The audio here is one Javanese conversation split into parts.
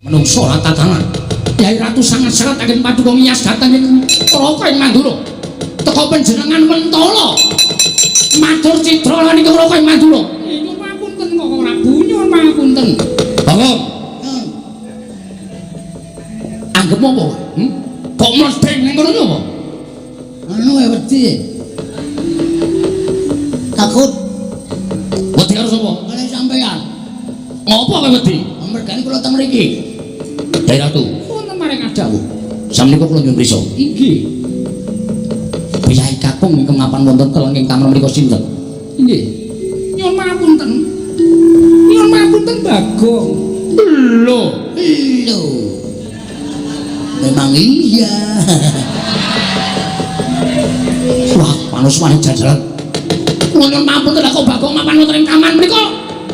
menungso lan tatanan Yai Ratu sangat serat agen paduka ngiyas dhateng ing Raka ing Mandura teka panjenengan mentala matur citra lan ing Raka ing Mandura nyuwun pangapunten kok Prabu nyuwun pangapunten Bagong anggep apa kok mletheng ning kono apa anu wedi takut wedi karo sapa kali sampean ngopo kowe wedi mergane kula teng mriki Yai Ratu wonten maring adawu samenika kula nyuwun prisa inggih Yai Kakung ingkang mapan wonten keleng ing kamar menika sinten inggih nyuwun pangapunten Bagong lho memang iya wah manus-manus jajalan nyuwun pangapunten kok Bagong mapan wonten ing kamar menika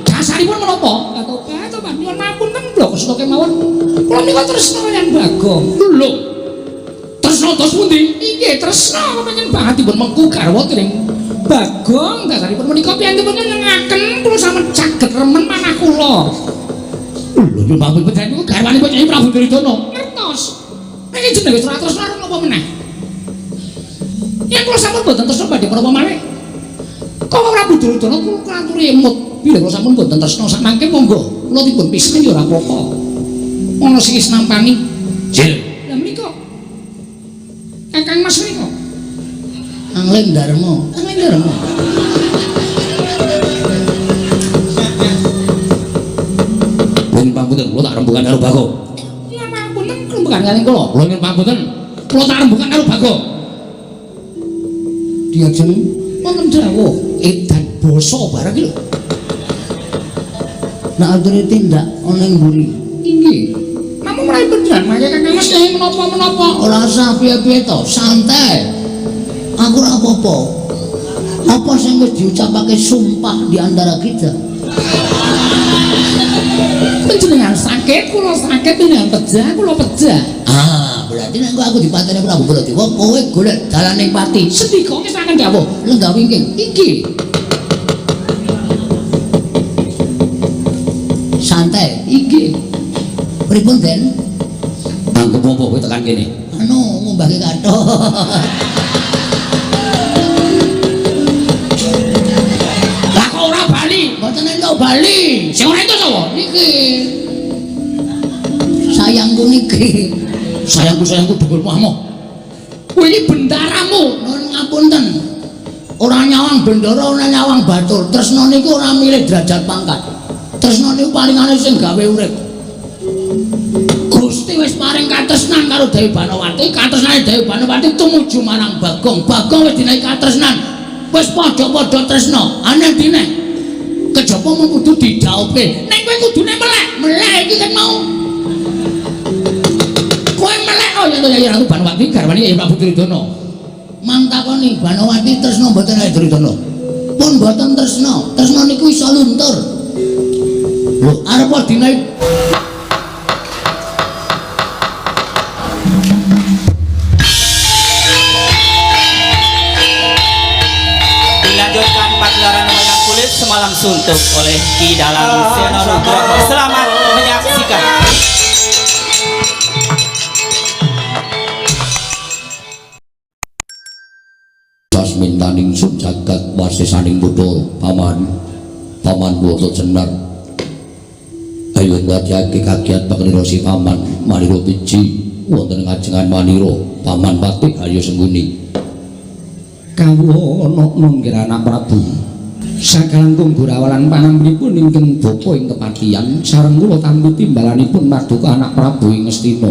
dasaripun menapa atau Pak nyuwun pangapunten blok kesta kemawon kula menika tresna kaliyan Bagong lho tresna tos pundi inggih tresna kepengin bangetipun mengku garwa dening Bagong dasaripun menika piyantipun nyenengaken kula sampun caget remen manah kula lho nyuwun pangapunten niku garwanipun Nyai Prabu Duryudana ngertos iki jenenge ora tresna napa meneh yen kula sampun boten tresna badhe menapa malih kok Prabu Duryudana kula aturi emut bilih kula sampun boten tresna sak mangke monggo kula dipun pisan ya ora apa-apa ana sing wis nampani Jil lha menika Kakang Mas menika Angling Darma Nyuwun pangapunten kula tak rembugan karo Bagong nyuwun pangapunten rembugan kaliyan kula kula nyuwun pangapunten kula tak rembugan karo Bagong diajeng wonten dawuh edan basa bareng iki lho nek aturi tindak ana ing mburi inggih namung mulai beneran mangke Kakang Mas Nyai menapa-menapa ora usah piye-piye to santai aku ora apa-apa apa sing wis diucapake sumpah di antara kita panjenengan sakit kula sakit panjenengan pejah kula pejah berarti nek aku dipateni Prabu Baladewa kowe golek dalaning pati sendika kesaken dawuh lenggah wingking iki santai iki pripun Den anggep apa kowe tekan kene anu ngumbahke kathok lah kok ora bali mboten entuk bali sing ora entuk sapa iki sayangku dukul muamoh kowe iki bendaramu nuwun ngapunten ora nyawang bendara ora nyawang batur tresna niku ora milih derajat pangkat tresna niku palingane sing gawe urip Gusti wis paring katresnan karo Dewi Banawati katresnane Dewi Banawati tumuju marang Bagong wis dinaiki katresnan wis padha-padha tresna ana dine kejaba mung kudu didhaupe nek kowe kudune melek iki kan mau kowe melek oh ya Yai Ratu Banawati garwane Yai Prabu Duryudana mantakoni Banawati tresna mboten Yai Duryudana pun mboten tresna niku iso luntur lho arep dinaiki Semalam suntuk oleh Ki Dalang Sena Nugroho. Selamat menyaksikan. Sasmintaning jagat wasisaning Bathara paman boto jenar ayo nglatihake kagiat paklira si paman Manira Piji wonten ngajengan Manira paman Patih Arya Sengguni kawula ana nggih anak Prabu sakalangkung gurawalan panamipun ingkang bapa ing kepatihan sareng kula tampi timbalanipun paduka anak Prabu ing Ngastina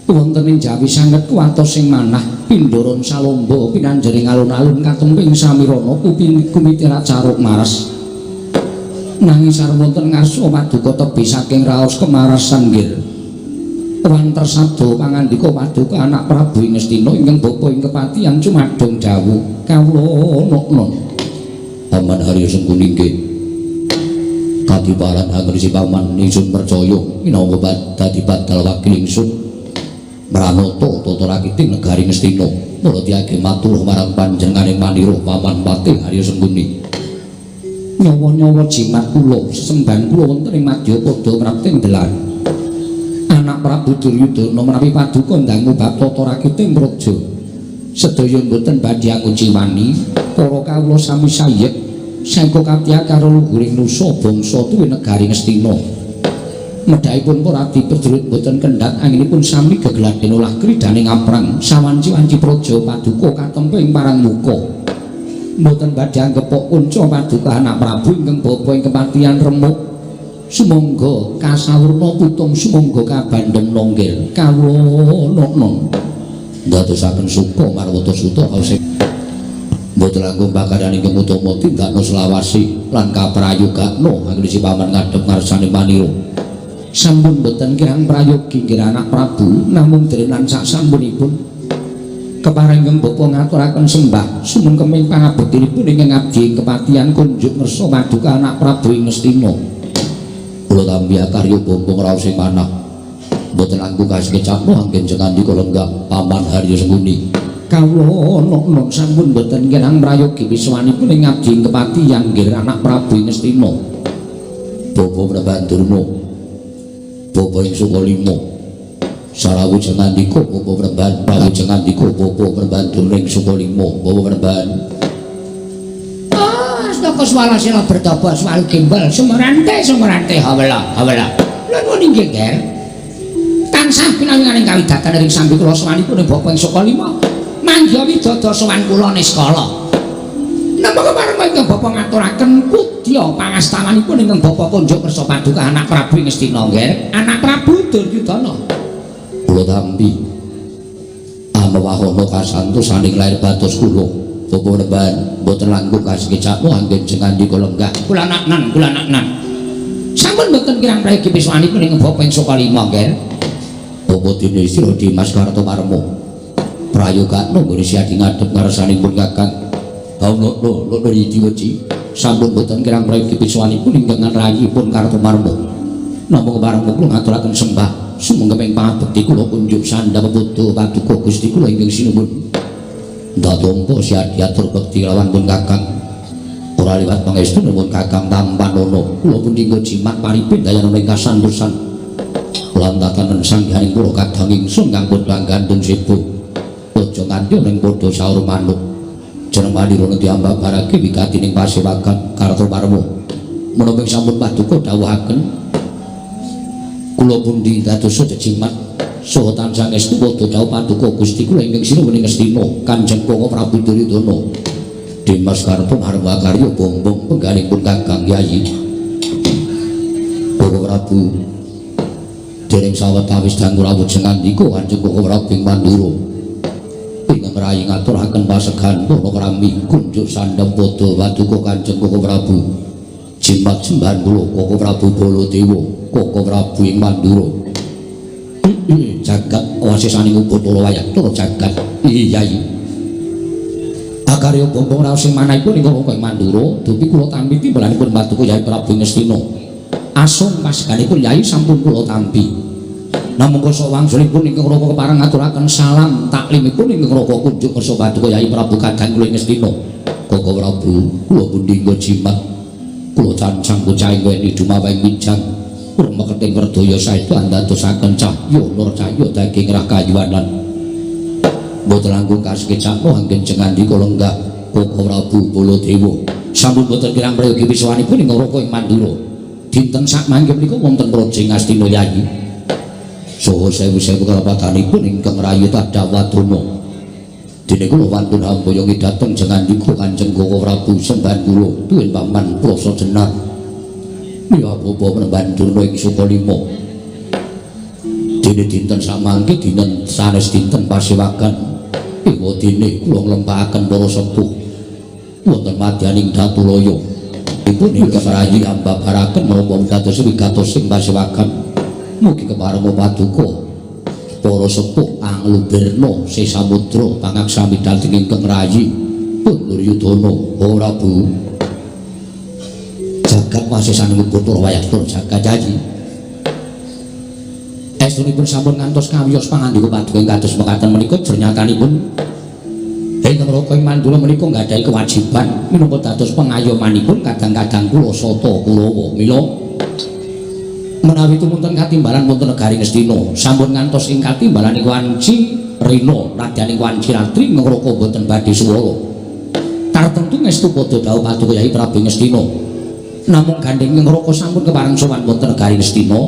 wonten ing Jawi sanget kuwatos sing manah pindharan salomba pinanjering alun-alun katemping samirana kumitira caruk maras nanging sareng wonten ngarsa paduka tebih saking raos kemarasan nggih wanter sabda pangandika paduka anak Prabu ing Ngastina ingkang bapa ing kepatihan cumadong dawuh kawula ana Paman Arya Sengguni nggih kadiparan angresi paman ingsun percaya minangka dadi badal wakil ingsun Pranata tata rakiting negari Ngastina mula diage matur marang panjenenganing Manira paman Patih Arya Sengguni nyawa-nyawa jimat kula sesembahan kula wonten ing Madyapada Prapting Delan anak Prabu Duryudana menawi paduka ndangu bab tata rakiting praja sedaya mboten badhe anguci wani para kawula sami sayek sangka katya karo luhuring nusa bangsa tuwi negari Ngastina medhaipun para abdi Prajurit mboten kendhat anginipun sami gegeladen olah kridane ngaprang sawanci-wanci praja paduka katempe ing parang muka mboten badhe anggepok kunca paduka anak Prabu ingkang bapa ing kematian remuk sumangga kasawurna putung sumangga kabandhem nonggil kawula non ndadosaken suka marwata suta sing mboten langkung bakaran ingkang utama tindakna selawasi lan kaprayogakna anggone si paman ngadhep ngarsane manira sampun mboten kirang prayogi nggih anak Prabu namung drenan sak sampunipun keparengipun bapa ngaturaken sembah sumengkeming pangabektinipun ingkang abdi kepatihan kunjuk ngersa paduka anak Prabu ing Ngastina kula tampi karya bombong raos sing manah mboten langkung kasengecapno anggen jengandika lenggah paman Harya Sengkuni kawula non sampun mboten kirang prayogi wiswanipun ing abdi kepatihan nggih anak Prabu ing Ngastina bapa Prabandurna bapa ing Sukalima sarawuh jengandika bapa Premban prawu jengandika bapa Prabandurna ing Sukalima bapa Premban Astaka swala sila bertobo swal gimbal sumrante hawala lan woni nggih Ger tansah pinanganing kawidatan ing sambi kula sawanipun bapa ing Sukalima mangga widodha sowan kula niskala napa kepareng ingkang bapa ngaturaken kudya pangastawanipun ingkang bapa kunjuk kersa paduka anak Prabu ing Ngastina Ger anak Prabu Duryudana kula tampi amawahana kasantosaning lair batos kula bapa Remban mboten langkung kasengecapno anggen jengandika lenggah kula naknan sampun mboten kirang prayogi wiswanipun ing bapa ing Sukalima Ger bapa dene Sira Dimas Kartomarma prayogakna nggone siadi ngadhep ngarsanipun Kakang Bawana Diweci sampun mboten kirang prayogi wiswanipun ingkang rayipun Kartomarma namung kepareng kula ngaturaken sembah sumengkeping pangabekti kula kunjuk sandhap putra paduka Gusti kula ingkang sinuwun ndatompo siadi atur bekti lawan pun Kakang ora liwat pangestu nuwun Kakang Tampanono kula pun dinggo jimat paripin dayana ing kasantosan lan tatanen sangganing kula kadang ingsun kang pun gandung sibuk aja nganti ning padha saur manuk jeneng manira diambak barake wigati ning pasewakan Kartomarma menapa sampun paduka dawuhaken kula pun dados jimat saha tansah estu padha jauh paduka Gusti kula ingkang sinuwun ing Ngastina Kanjeng Koko Prabu Duryudana Dimas Kartomarma karya bombong penggalipun Kakang Yayi Koko Prabu dereng sawetawis dangu rawuh jengandika Kanjeng Koko Prabu ing Mandura ingkang rayi ngaturaken pasegan para krami kunjuk sandhap padha paduka Kanjeng Koko Prabu jimat sembahan kula Koko Prabu Baladewa Koko Prabu ing Mandura jagat wasisaning Bathara Wayatra jagat iya akarya bombong raos sing manahipun ing Koko ing Mandura dupi kula tampi timbalanipun paduka Yai Prabu Ngastina asung paseganipun Yai sampun kula tampi namung krasa wangsulipun ingkang Raka kepareng ngaturaken salam taklimipun ingkang Raka kunjuk kersa paduka Yai Prabu Kadang kula ing Ngastina Koko Prabu kula pundhingga jimat kula cancang bocah ing dumawaing minjang Urmaketing Werdaya saestu andadosaken cahya nur cahya daging rakayuwanan mboten langkung kasengecapno anggen jengandika lenggah Koko Prabu Baladewa sampun boten kirang prayogi wiswanipun ing Raka ing Mandura dinten sak mangke menika wonten Praja Ngastina Yayi saha sewu-sewu kerapatanipun ingkang rayi Tadawadruna dene kula wantun hambayongi dhateng jengandika Kanjeng Koko Prabu sembahan kula duwin paman prasa jenar ya bapa Prabandurna ing Sukalima dene dinten samangke dinten sanes dinten pasewakan ewa dene kula nglempahaken para sepuh wonten madyaning Datulaya dipun ingkang rayi ambabaraken menapa dados wigatos sing pasewakan mugi kepareng paduka para sepuh anglubirna sesamudra pangaksami dhateng ingkang rayi pun Duryudana ora Bu jagat wasisanipun Bathara Wayatra jagat Yayi estunipun sampun ngantos kawiyos pangandika paduka ing kados mekaten menika jernyakanipun ingkang Raka ing Mandura menika nggadahi kewajiban minangka dados pengayomanipun kadang-kadang kula sata Kurawa mila menawi tumunten katimbalan wonten negari Ngastina sampun ngantos ing katimbalan ing wanci rina radyaning wanci ratri ngroko boten badhe swara tartemtu ngestu padha dawuh Paduka Yai Prabu Ngastina namung gandeng ngroko sampun kepareng sowan wonten negari Ngastina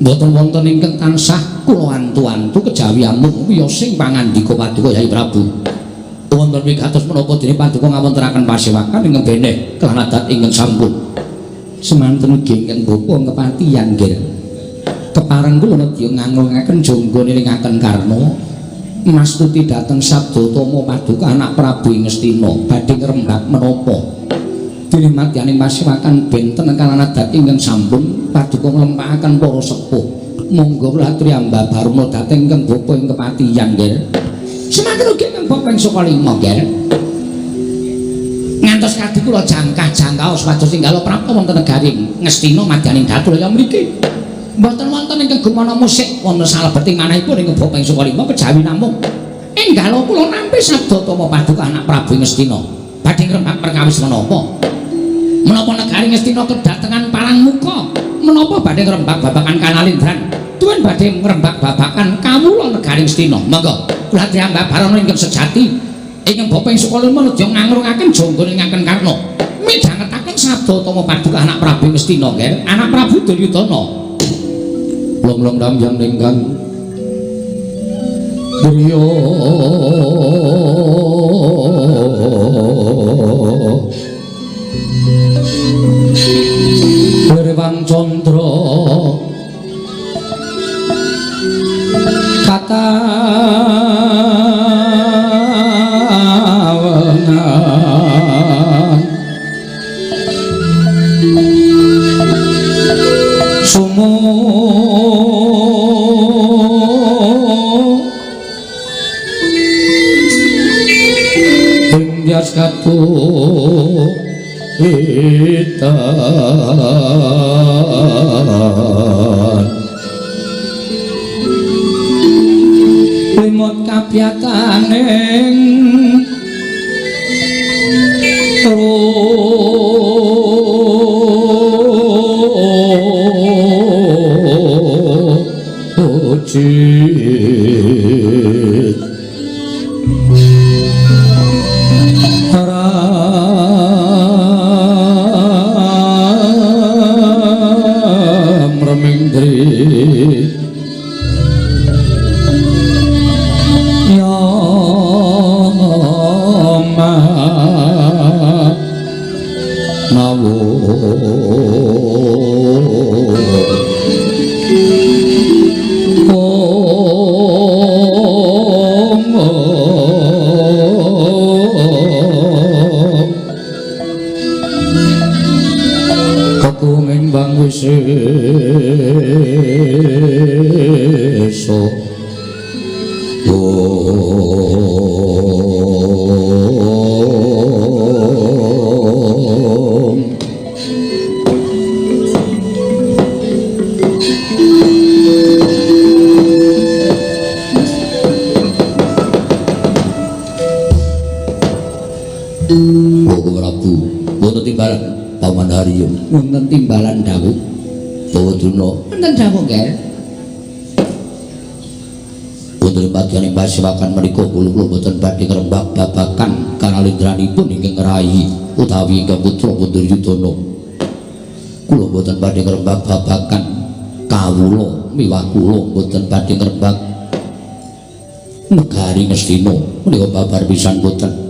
mboten wonten ingkang tansah kula antu-antu kejawi amung wiyosing pangandika Paduka Yai Prabu wonten wigatos menapa dene Paduka ngawontenaken pasewakan ingkang beneh kelan adat ingkang sampun semanten ugi ingkang bapa kepatihan nggih kepareng kula nedya ngangungaken jangga nilingaken karna mastuti dhateng Sabdatama Paduka anak Prabu Ngastina badhe ngrembak menapa dene madyaning pasewakan benten kalan adat ingkang sampun Paduka nglempakaken para sepuh monggo kula aturi ambabarna dhateng ingkang bapa ing kepatihan nggih semanten ugi ingkang bapa ing saka lima nggih ngantos kadhi kula jangkah-jangkaos pados tinggalo prapta wonten negari Ngastina madyaning datu kaya mriki mboten wonten ingkang gumana musik wonten salebeting manahipun ing bapa ing saka lima kejawi namung enggalo kula nampi Sabdatama Paduka anak Prabu Ngastina badhe ngrembak perkawis menapa negari Ngastina kedatengan parang muka menapa badhe ngrembak babakan Kanalindran tuwin badhe ngrembak babakan kawula negari Ngastina monggo kula diambak barana ingkang sejati ingkang bapa ing saka lima nedya ngangrungaken jangga ningaken karna midhangetaken Sabdatama Paduka anak Prabu Ngastina nggih anak Prabu Duryudana long damjang ingkang Durya Wirwang Candra katawenan sumo Indias katu hitan limut kabyataning rojit ram remingdri ya ma nawo kakunging bang wiseso Paman Haryo wonten timbalan dawuh Bawaduna wonten dawuh nggih wonten padyaning pasewakan menika kula boten badhe ngrembak babakan kanalindranipun ingkang ngerahi utawi ingkang putra Duryudana kula boten badhe ngrembak babakan kawula miwah kula boten badhe ngrembak negari Ngastina menika babar pisan boten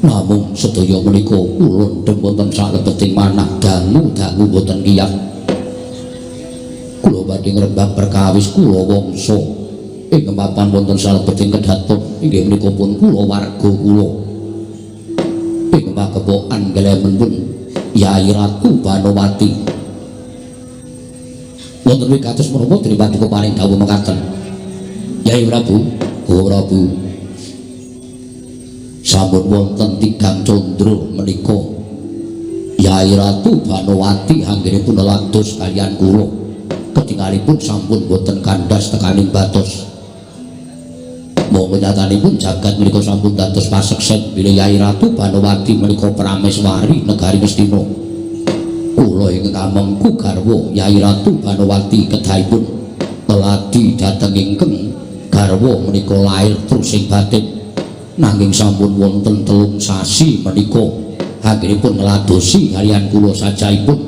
namung sedaya menika kula ndhem wonten salebeting manah dangu boten kiyat kula badhe ngrembak perkawis kula wangsa ing papan wonten salebeting kedhaton inggih menika pun kula warga kula ing pakepokan gelemenipun Yai Ratu Banowati wonten wigatos menapa dening Paduka paring dawuh mekaten Yai Prabu sampun wonten tigang candra menika Yai Ratu Banowati anggenipun lelados kaliyan kula ketingalipun sampun boten kandhas tekaning batos monggo nyatanipun jagat menika sampun dados paseksen bilih Yai Ratu Banowati menika prameswari negari Ngastina kula ingkang kamengku garwa Yai Ratu Banowati kedahipun teladi dhateng ingkang garwa menika lair terus ing batin nanging sampun wonten 3 sasi menika anggenipun ngladosi kaliyan kula sajaipun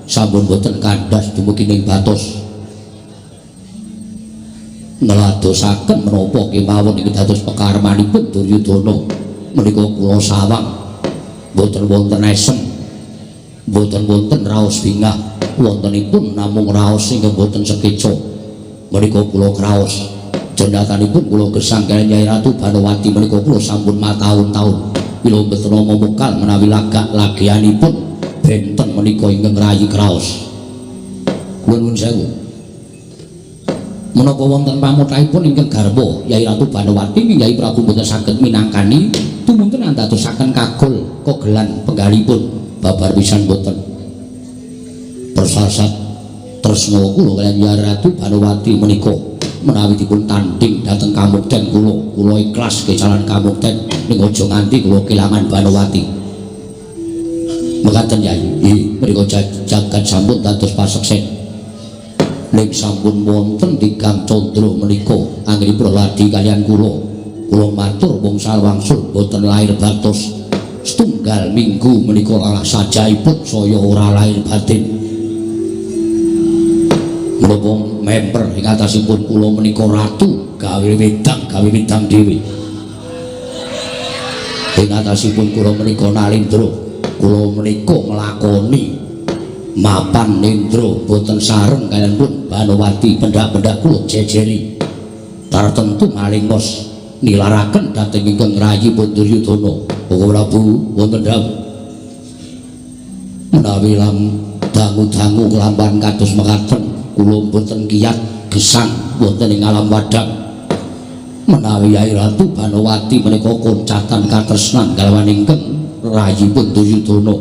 sampun boten kandhas dumugi ing batos ngladosaken menapa kemawon ing dados pekarmanipun Duryudana menika kula sawang boten wonten esem boten wonten raos bingah wontenipun namung raos ingkang boten sekeca menika kula kraos jendatanipun kula gesang kaliyan Nyai Ratu Banowati menika kula sampun mataun-taun kula mboten momokal menawi lagak lagianipun benten menika ingkang rayi kraos nuwun sewu menapa wonten pamuthaipun ingkang garwa Yai Ratu Banowati Nyai Prabu boten saged minangkani tumunten andadosaken kagol kogelan penggalipun babar pisan boten persasat tresna kula kaliyan Yai Ratu Banowati menika menawi dipun tanding dhateng kamukten kula ikhlas kecalan kamukten ning aja nganti kula kelangan Banowati mekaten Yai menika jagat sampun dados paseksen ning sampun wonten Tigang Candra menika anggenipun ladi kaliyan kula matur wangsul boten lair batos setunggal minggu menika alah sajaipun saya ora lair batin menapa member ing atasipun kula menika ratu gawe wedang dhewe ing atasipun kula menika Nalindra kula menika nglakoni mapan nendra boten sareng kaliyan pun Banowati pendak-pendak kula jejeri tartentu malingos nilaraken dhateng ingkang rayi Duryudana Prabu wonten dawuh menawi dangu-dangu kelamban kados mekaten kula boten kiyat gesang wonten ing alam wadhang menawi Yai Ratu Banowati menika koncatan katresnan kalawan ingkang rayi Duryudana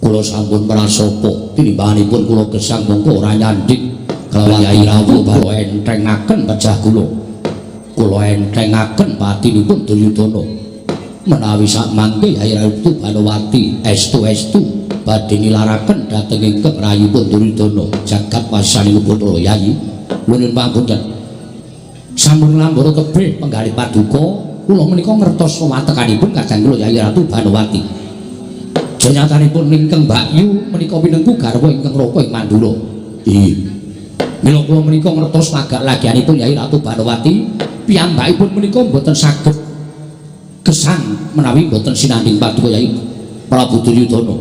kula sampun prasapa tinimbanganipun kula gesang mongko ora nyandhing kalawan Yai Ratu Banowati entrengaken pejah kula entrengaken patinipun Duryudana menawi sak mangke Yai Ratu Banowati estu badhe nilaraken dhateng ingkang rayipun Duryudana jagat wasanipun kula Yai nuwun pangapunten sampun nglambara kebeh penggalih paduka kula menika ngertos watekanipun kadang kula Yai Ratu Banowati jenyatanipun ingkang Mbak Yu menika pinengku garwa ingkang Raka ing Mandura mila kula menika ngertos lagak lagianipun Yai Ratu Banowati piyambakipun menika mboten saged gesang menawi mboten sinanding paduka Yai Prabu Duryudana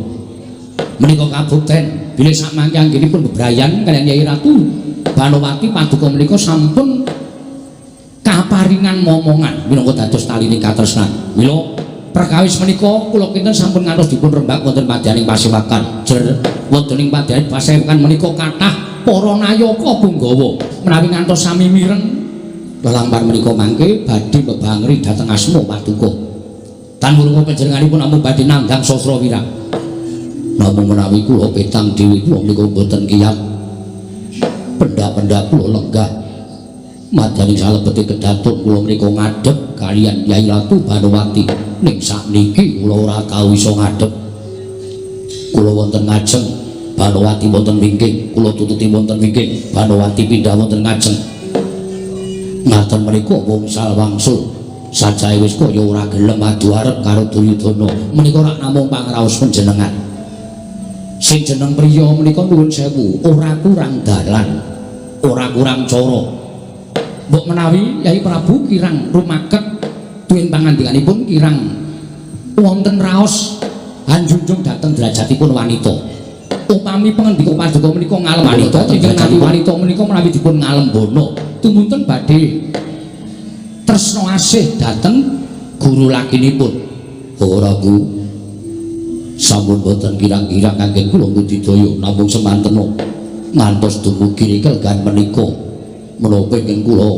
menika kabukten bilih sak mangke anggenipun bebrayan kaliyan Yai Ratu Banowati paduka menika sampun kaparingan momongan minangka dados talining katresnan mila perkawis menika kula kinten sampun ngantos dipun rembak wonten padyaning pasewakan jer wonten ing padyaning pasewakan menika kathah para nayaka punggawa menawi ngantos sami mireng lelampar menika mangke badhe bebangri dhateng asma paduka tanpa panjenenganipun namung badhe nandhang sastra wirang namung menawi kula petang dhewe kula menika boten kiyat pendak-pendak kula lenggah madyaning salebete kedatun kula menika ngadhep kaliyan Yai Ratu Banowati ning sakniki kula ora tau iso ngadhep kula wonten ngajeng Banowati wonten wingking kula tututi wonten wingking Banowati pindah wonten ngajeng ngaten menika wangsul sajae wis kaya ora gelem adu arep karo Duryudana menika rak namung pangraos panjenengan sing jeneng priya menika nuwun sewu ora kurang dalan ora kurang cara mbok menawi Yai Prabu kirang rumaket tuwin pangandikanipun kirang wonten raos anjunjung dhateng derajatipun wanita upami pangandika paduka menika ngalem wanita ingkang nami wanita menika menawi dipun ngalembono tumunten badhe tresna asih dhateng guru lakinipun ora Bu sampun boten kirang-kirang kangge kula budidaya namung semantena ngantos dumugi kelgan menika menapa ingkang kula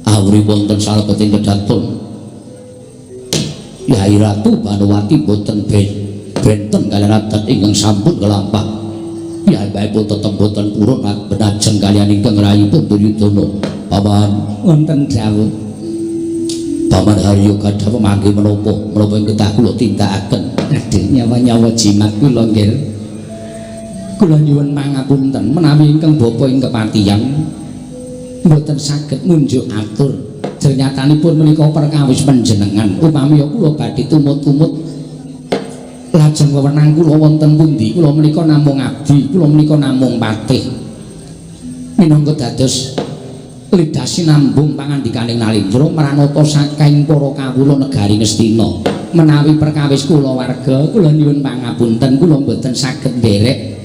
awri wonten salebeting kedatun Yai Ratu Banowati boten benten kaliyan adat ingkang sampun kelampah piyambakipun tetep boten purun benajeng kaliyan ingkang rayipun Duryudana paman wonten dawuh Paman Haryo gadah pemanggi menapa ing kedah kula tindakaken Aduh nyawa-nyawa jimat kula nggih. Kula nyuwun pangapunten menawi ingkang bapa ing kepatihan mboten saged ngunjuk atur. Ternyatanipun menika perkawis panjenengan upami kula badhe tumut-tumut lajeng wewenang kula wonten pundi kula menika namung abdi, kula menika namung patih. Minangka dados lidah sinambung pangandikaning Nalindra Maranata saking para kawula negari Ngastina. Menawi perkawis kula warga kula nyuwun pangapunten kula mboten saged nderek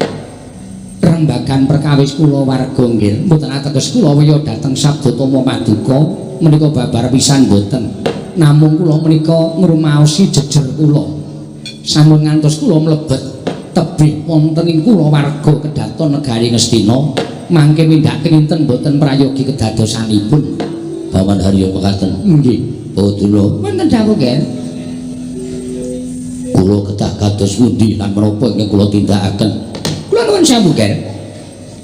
rembagan perkawis kula warga nggih. Mboten ateges kula waya dhateng Sabdatama Paduka menika babar pisan mboten. Namung kula menika ngrumaosi jejer kula. Sampun ngantos kula mlebet tebih wonten ing kula warga kedaton negari Ngastina. Mangke mindak kinten mboten prayogi kedadosanipun. Paman Haryo mekaten. Nggih. Bathuna. Wonten dawuh nggih. Kula kedah kados pundi lan menapa ingkang kula tindakaken? Kula nuwun sewu, Ger.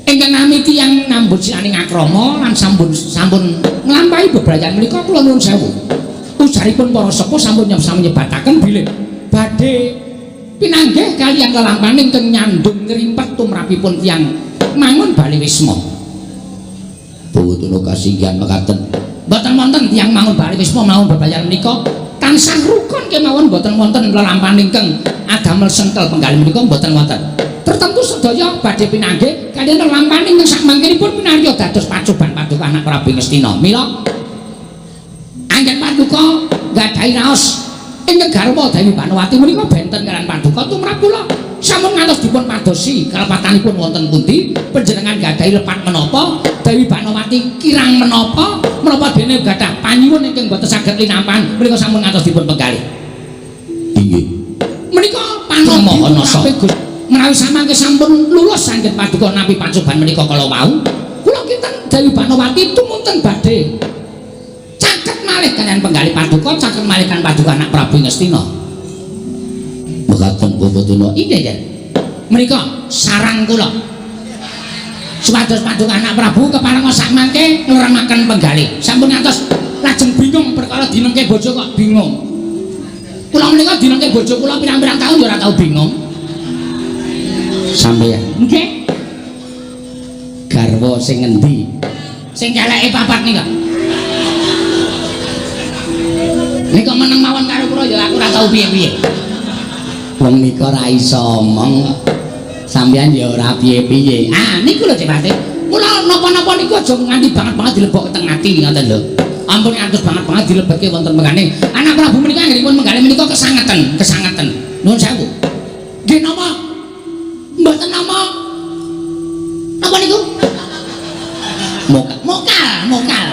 Ingkang nami tiyang nambut sinaning akrama lan sampun nglampahi bebrayan menika kula nuwun sewu. Ujaripun para sepuh sampun nyebataken bilih badhe pinanggih kaliyan lelampaning ingkang nyandung ngrimpet tumrapipun tiyang mangun Bali Wisma. Bathuna kasinggihan mekaten. Mboten wonten tiyang mangun Bali Wisma mawon bebrayan menika tansah rukun kemawon mboten wonten lelampaning ingkang adamel sentel penggalih menika mboten wonten. Tertentu sedaya badhe pinanggih kaliyan lelampaning ingkang sakmangkenipun pinarya dados pacoban Paduka anak Prabu Ngastina. Mila anggen Paduka nggadahi raos ingkang garwa Dewi Banowati menika benten kaliyan Paduka tumrap kula sampun ngantos dipun padosi kalepatanipun wonten pundi panjenengan nggadahi lepat menapa Dewi Banowati kirang menapa dene gadah panyuwun ingkang boten saged linampan menika sampun ngantos dipun penggalih. Inggih. Menika panomohon menawi samangke sampun lulus sanget Paduka nampi pacoban menika kala wau kula kinten Dewi Banowati tumunten badhe caket malih kaliyan penggalih Paduka caket malih kan Paduka anak Prabu Ngastina. Mekaten Bathuna. Inggih ya. Menika sarang kula. Supados Paduka anak Prabu kepareng sakmangke nglerahaken penggalih. Sampun ngantos lajeng bingung perkara dinengke bojo kok bingung. Kula menika dinengke bojo kula pirang-pirang taun ya ora tau bingung. Sampeyan. Nggih. Garwa sing ngendi? Sing keleke papat nika. Nika meneng mawon karo kula ya aku ora tau piye-piye. Wong nika ora iso omong. Sampeyan ya ora piye-piye. Ah niku lho Cepate. Mula napa-napa niku aja nganti banget dilebok teng ati ngoten lho. Ampun ngantos banget dilebeke wonten mengane. Anak Prabu menika anggenipun mengane menika kesangeten. Nuwun sewu. Nggih napa? Mboten napa. Napa niku? Mokal.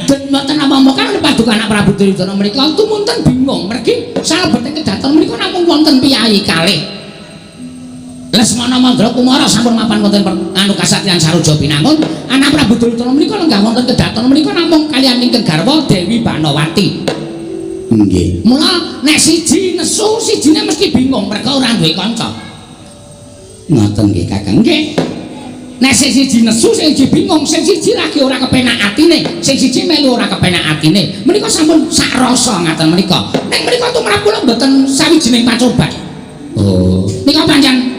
Den mboten napa mokal Paduka anak Prabu Duryudana menika tumunten bingung mergi salebete kedaton menika namung wonten piyayi kalih. Lesmana Mandra Kumara sampun mapan wonten anu kasatyan Saroja Binangun. Anak Prabu Duryudana menika lenggah wonten kedaton menika namung kaliyan ingkang garwa Dewi Banowati. Nggih. Mula nek siji nesu sijine mesti bingung merga ora duwe kanca. Ngoten nggih Kakang. Nggih. Nek sing siji nesu sing siji bingung, sing siji lagi ora kepenak atine, sing siji melu ora kepenak atine. Menika sampun sak rasa ngaten menika. Nek menika tumrap kula mboten sawijining pacoban. Oh. Nika panjang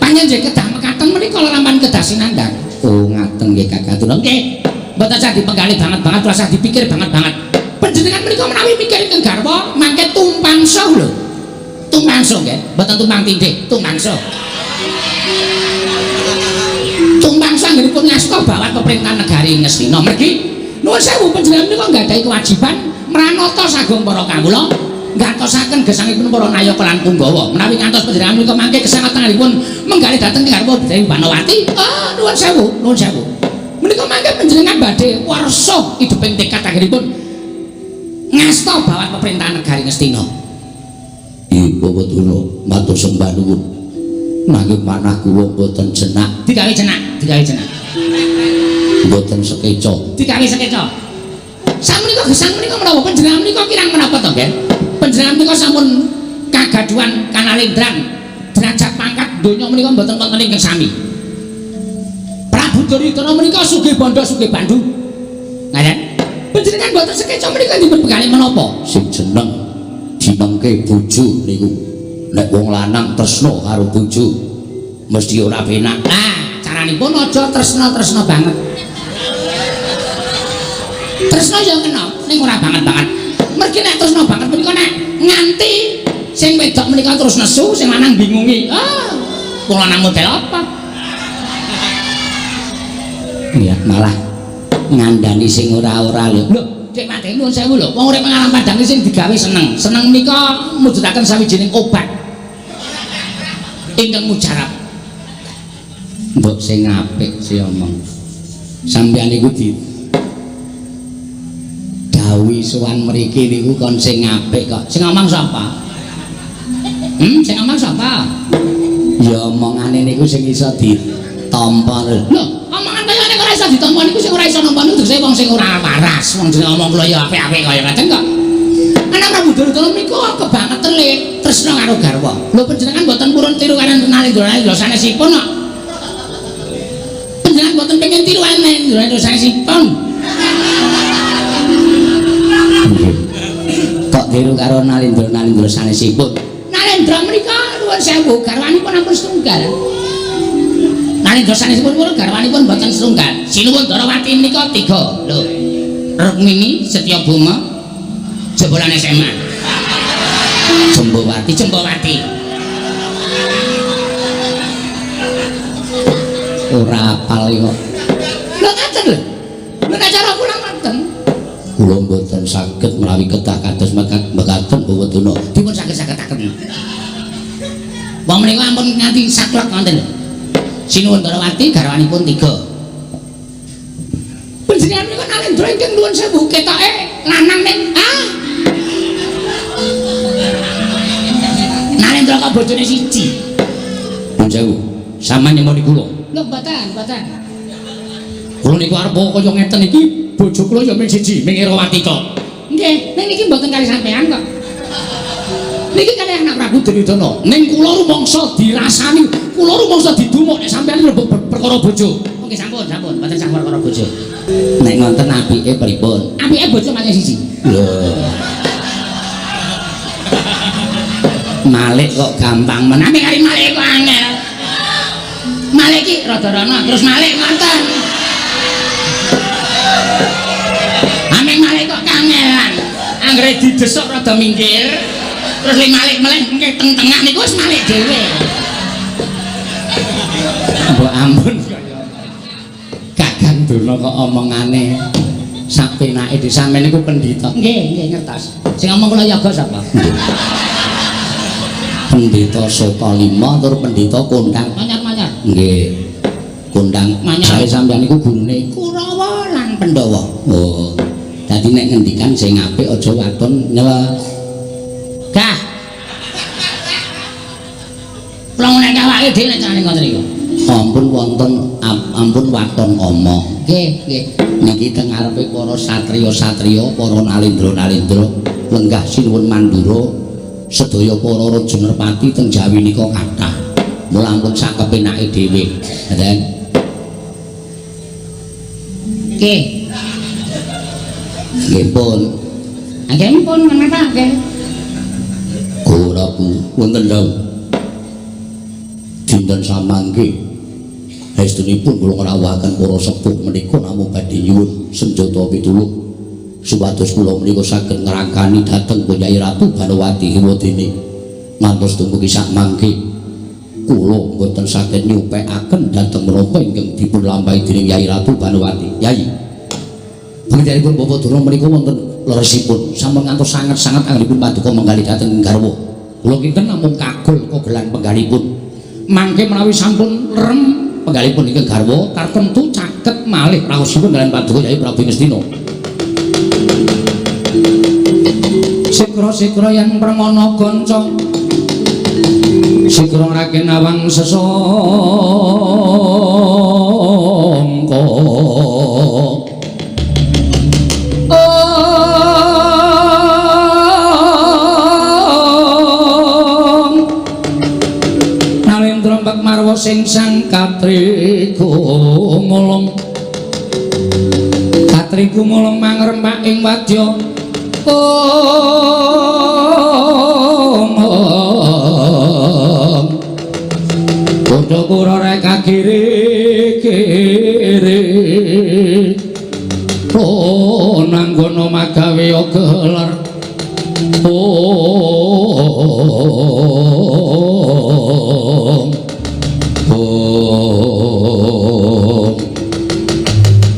nggih kedah mekaten menika lelampahan kedah sinandang. Oh ngaten nggih Kakang. Nggih. Mboten usah dipenggali banget-banget, ora usah dipikir banget-banget. Panjenengan menika menawi mikir ingkang garwa mangke tumpangsa lho. Tumpangsa nggih, mboten tumpang tindih, tumpangsa. Tumpangsa nggenipun ngasta bawat pemerintahan negari Ngastina. Mergi nuwun sewu panjenengan menika nggadahi kewajiban mranata sagung para kawula ngantosaken gesangipun para nayaka lan punggawa. Menawi ngantos panjenengan menika mangke kesangetanipun menggali dhateng garwa Dewi Banowati. Ah nuwun sewu. Menika mangke panjenengan badhe warsa iduping tekad anggenipun ngasta bawat pemerintahan negari Ngastina. Ibu Bathuna matur sembah nuwun. Nanging manah kula mboten jenak. Digawe jenak. Mboten sekeca. Digawe sekeca. Samenika gesang menika menapa panjenengan menika kirang menapa to, nggih? Panjenengan menika sampun kagaduhan kanalendran derajat pangkat donya menika mboten wonten ingkang sami. Prabu Duryudana menika sugih bondo sugih bandu. Ngaten? Panjenengan mboten sekeca menika dipun begali menapa? Sing jeneng sinengke bojo niku nek wong lanang tresna karo bojo mesti ora penak. Lah, caranipun aja tresna-tresna banget. Tresna ya kena, ning ora banget-banget. Mergi nek tresna banget menika nek nganti sing wedok menika terus nesu, sing lanang bingungi. Ah, kula nang model apa? Iya, malah ngandani sing ora-ora lho. Lho, Cek Mate nuwun sewu lho, wong urip ngalam padang sing digawe seneng. Seneng menika mujudaken sawijining obat. Ingkang mujarab. Mbok sing apik sih omong. Sampeyan niku di dawuhi sowan mriki niku kon sing apik kok. Sing ngomong sapa? Sing ngomong sapa? Ya omongane niku sing iso ditampa lho. Lho, omongan kaya nek ora iso ditampa niku sing ora iso nampa niku tegese wong sing ora waras, wong sing ngomong kula ya apik-apik kaya ngaten kok. Ana Prabu Duryudana niku kebangetan le tresna karo garwa. Lho panjenengan mboten purun tiru kaliyan Nalendra sanesipun kok. Panjenengan mboten pengen tiru Nalendra sanesipun. Kok tiru karo Nalendra sanesipun? Nalendra menika nuwun sewu garwanipun ampun setunggal. Nalendra sanesipun kula garwanipun mboten setunggal. Sinuwun Darawati menika 3. Lho. Rukmini Setyabama jebolan SMA. Jembowati. Ora apal kok. Lho ngaten lho. Lho nek cara kula ngoten. Kula mboten saged menawi kedah kados mekaten Bawa Tuna. Dipun saged-sagetaken. Wong menika ampun nganti saklek ngoten lho. Sinuwun Darawati garwanipun 3. Panjenengan menika Nalendra ingkang nuwun sewu ketoke lanang ning Nalendra kok bojone siji. Nuwun sewu. Sama nyemoni kula. Lho mboten. Kula niku arep kaya ngeten iki bojo kula ya mung siji, mung Erawati tok. Nggih, ning niki mboten kali sampean kok. Niki kalih anak Prabu Duryudana. Ning kula rumangsa dirasani, kula rumangsa didumuk nek sampean mlebu perkara bojo. Nggih sampun, mboten sak perkara bojo. Nek ngonten apike pripun? Apike bojo mate siji. Lho. Malik kok gampang men. Nami kali Malik kok angel. Malik iki rada rono, terus Malik ngoten. Ameng Malik kok kangelan. Anggere didesuk rada minggir. Terus li Malik meleh engke teng-tengah niku wis Malik dhewe. Mbok ampun. Kakang Durna kok omongane sak penake dhewe sampeyan niku pendhita. Nggih, ngertos. Sing ngomong kula yoga sapa? Pendhita Sotalima tur pendhita Kondang. Manyar-manyar. Nggih. Kondang. Saya sampeyan niku gurune Kurawa lan Pandhawa. Oh. Dadi nek ngendikan sing apik aja waton nyewa. Gah. Kula nek awake dhewe nek carane ngoten niku. Ampun waton omong. Nggih. Niki teng ngarepe para satriya-satriya, para nalendra-nalendra, lenggah sinuwun Mandura, sedaya para raja Nerpati teng Jawi nika kathah. Mula ampun sak kepenake dhewe. Ngaten. Nggih. Nggih pun. Nggih pun menapa nggih. Ora Bu, wonten lho. Dinten samangke estunipun kula ngrawuhaken para sepuh menika namung badhe nyuwun senjata pitulung supados kula menika saged ngrangkani dhateng Nyai Ratu Banowati Hewadene. Ngantos dumugi sak mangke kula boten saged nyupekaken dhateng menapa ingkang dipun lampahi dening Nyai Ratu Banowati. Yai. Panjenenganipun Bapak Durna menika wonten leresipun sampun ngantos sanget-sanget anggenipun paduka menggali dhateng garwa. Kula kinten namung kagul kagelan penggalipun. Mangke menawi sampun rem penggalipun ingkang garwa tartemtu caket malih raosipun kaliyan paduka Yai Prabu Ngastina. Sikra-sikra yen prangana ganca sikra raken awang sesangka Nalendra mbak marwa sing sang katriku ngulung mangrembak ing wadya Kodho kura rek kagire-gire oh nanggono magawe gelar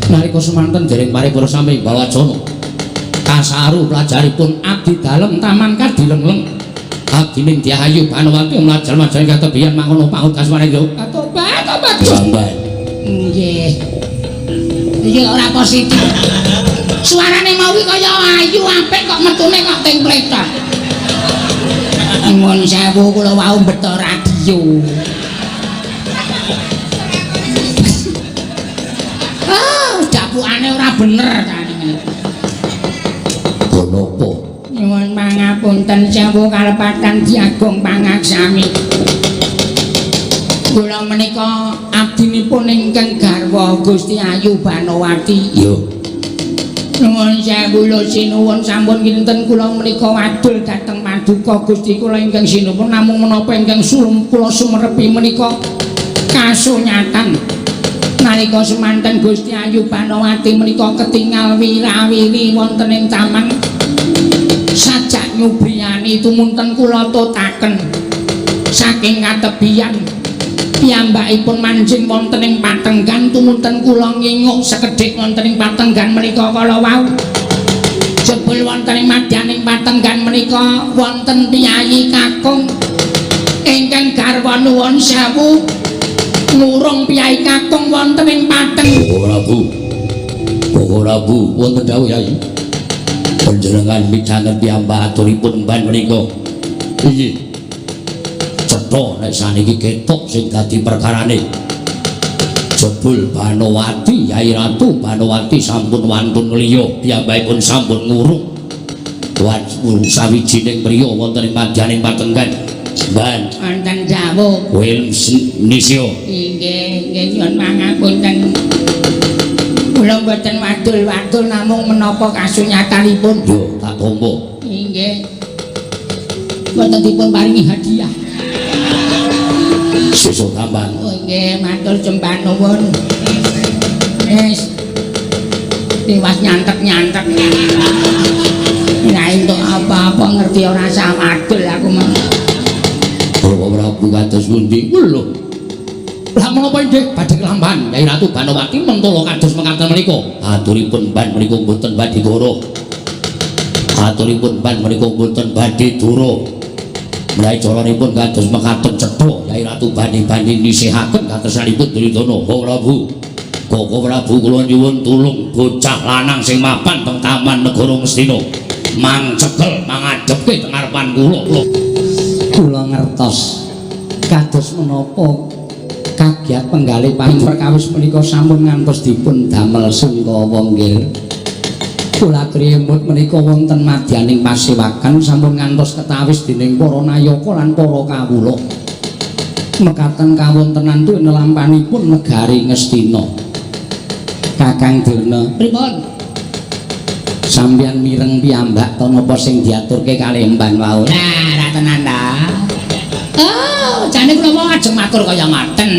nalika semanten dereng paripura sami bawacana kasaru pelajaripun abdi dalem taman kadilengleng abdining Diahayu Banowati mlajal-majal katebian mangono pangut kasmane yo tobat Sampai nggih iki ora positif suarane mau kuwi kaya ayu apik kok metune kok templetan nyuwun sewu kula wau mbeta radio dapukane ora bener tani Gonopo nyuwun pangapunten sewu kalepatan diagung pangaksami kula menika abdinipun ingkang garwa Gusti Ayu Banowati yo nuwun sewu sinuwun sampun kinten kula menika wadul dhateng paduka Gusti kula ingkang sinuwun namung menapa ingkang sulung kula sumerepi menika kasunyatan nalika semanten Gusti Ayu Banowati menika ketingal wirawiri wonten ing taman sajak nyubriyani tumunten kula totaken saking katebian piyambakipun manjing wonten ing patenggan tumunten kula nginguk sekedhik wonten ing patenggan menika kala wau jebul wonten ing madyaning patenggan menika wonten piyayi kakung ingkang garwa nuwun sewu ngurung piyayi kakung wonten ing pateng Ora Bu wonten dawuh Yai panjenengan micanget piyambak aturipun mban menika inggih cetha nek saniki ketok sing dadi perkarane jebul Banowati Yai Ratu Banowati sampun wantun liya piyambakipun sampun ngurung sawijining priya wonten ing madyaning patenggan ban wonten dawuh Nisya inggih nyuwun pangapunten kula mboten wadul-wadul namung menapa kasunyatanipun yo tak tampa inggih mboten dipun paringi hadiah sesuk tambah oh nggih matur sembah nuwun wis tiwas nyantek-nyantek nek entuk apa-apa ngerti ora usah wadul aku mah ora kados pundi lho lah menapa nggih badhe kelamban Yai Ratu Banowati mentolo kados mekaten menika aturipun ban menika mboten badhe goro aturipun ban menika mboten badhe duro mulai caranipun kados mekaten cetha Yai Ratu bani-bani nisihaken katersanipun Duryudana ora Bu Koko Prabu kula nyuwun tulung bocah lanang sing mapan teng taman negara Ngastina mangcekel mangadepke teng ngarepan kula ngertos kados menapa kagiat penggalih paling perkawis menika sampun ngantos dipun damel sungkawa nggih kula kriyemut menika wonten madyaning pasewakan sampun ngantos ketawis dening para nayaka lan para kawula mekaten kawontenan tu nelampanipun negari Ngastina Kakang Dirna pripun sampeyan mireng piyambak ta napa sing diaturke kalih mban wau nah ra tenan ta oh jane kula mau ajeng matur kaya ngaten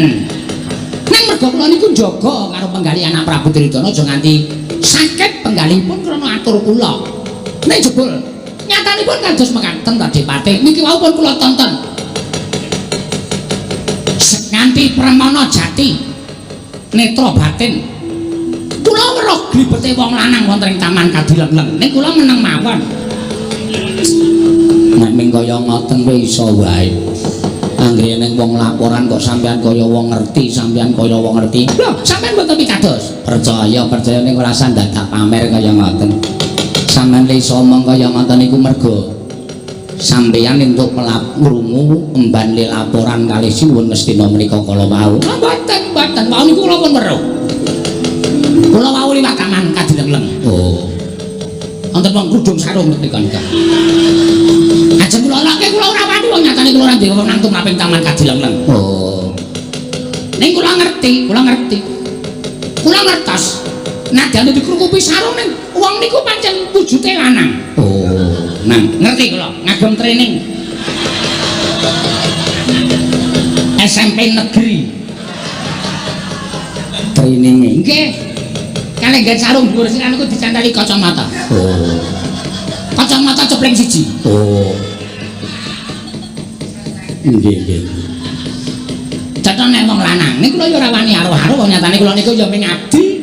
nang merga kula niku njaga karo penggalih anak Prabu Duryudana aja nganti sakit penggalihipun krana atur kula nek jebul nyatanipun kados mekaten ta Dipati niki wau pun kula tonton nganti pramana jati netra batin kula weruh glibete wong lanang wonten ing taman Kadilengleng nek kula meneng mawon nek ming kaya ngoten kuwi iso wae anggere ning wong laporan kok sampean kaya wong ngerti sampean kaya wong ngerti lho sampean mboten pitados percaya ning ora sandadak pamer kaya ngoten sampean iso omong kaya ngoten niku mergo sampeyan entuk krungu emban laporan kalih sinuwun Ngastina menika kala wau mboten wau niku kula pun weruh kula wau liwat taman Kadilengleng oh wonten wong krudung sarung menika ajeng kula lake kula ora wani wong nyatane kula ora duwe wewenang tumraping taman Kadilengleng oh ning kula ngerti kula ngertos nadyan dikrukupi sarung ning wong niku pancen wujude lanang. Oh, Nang ngerti kula ngagem training SMP negeri training nggih kalih nggen sarung dhuwur sisan niku dicantali kacamata. Oh, Kacamata cepleng siji. oh, nggih. Cetone wong lanang niku kula ya ora wani aruh-aruh wong nyatane kula niku ya mengabdi.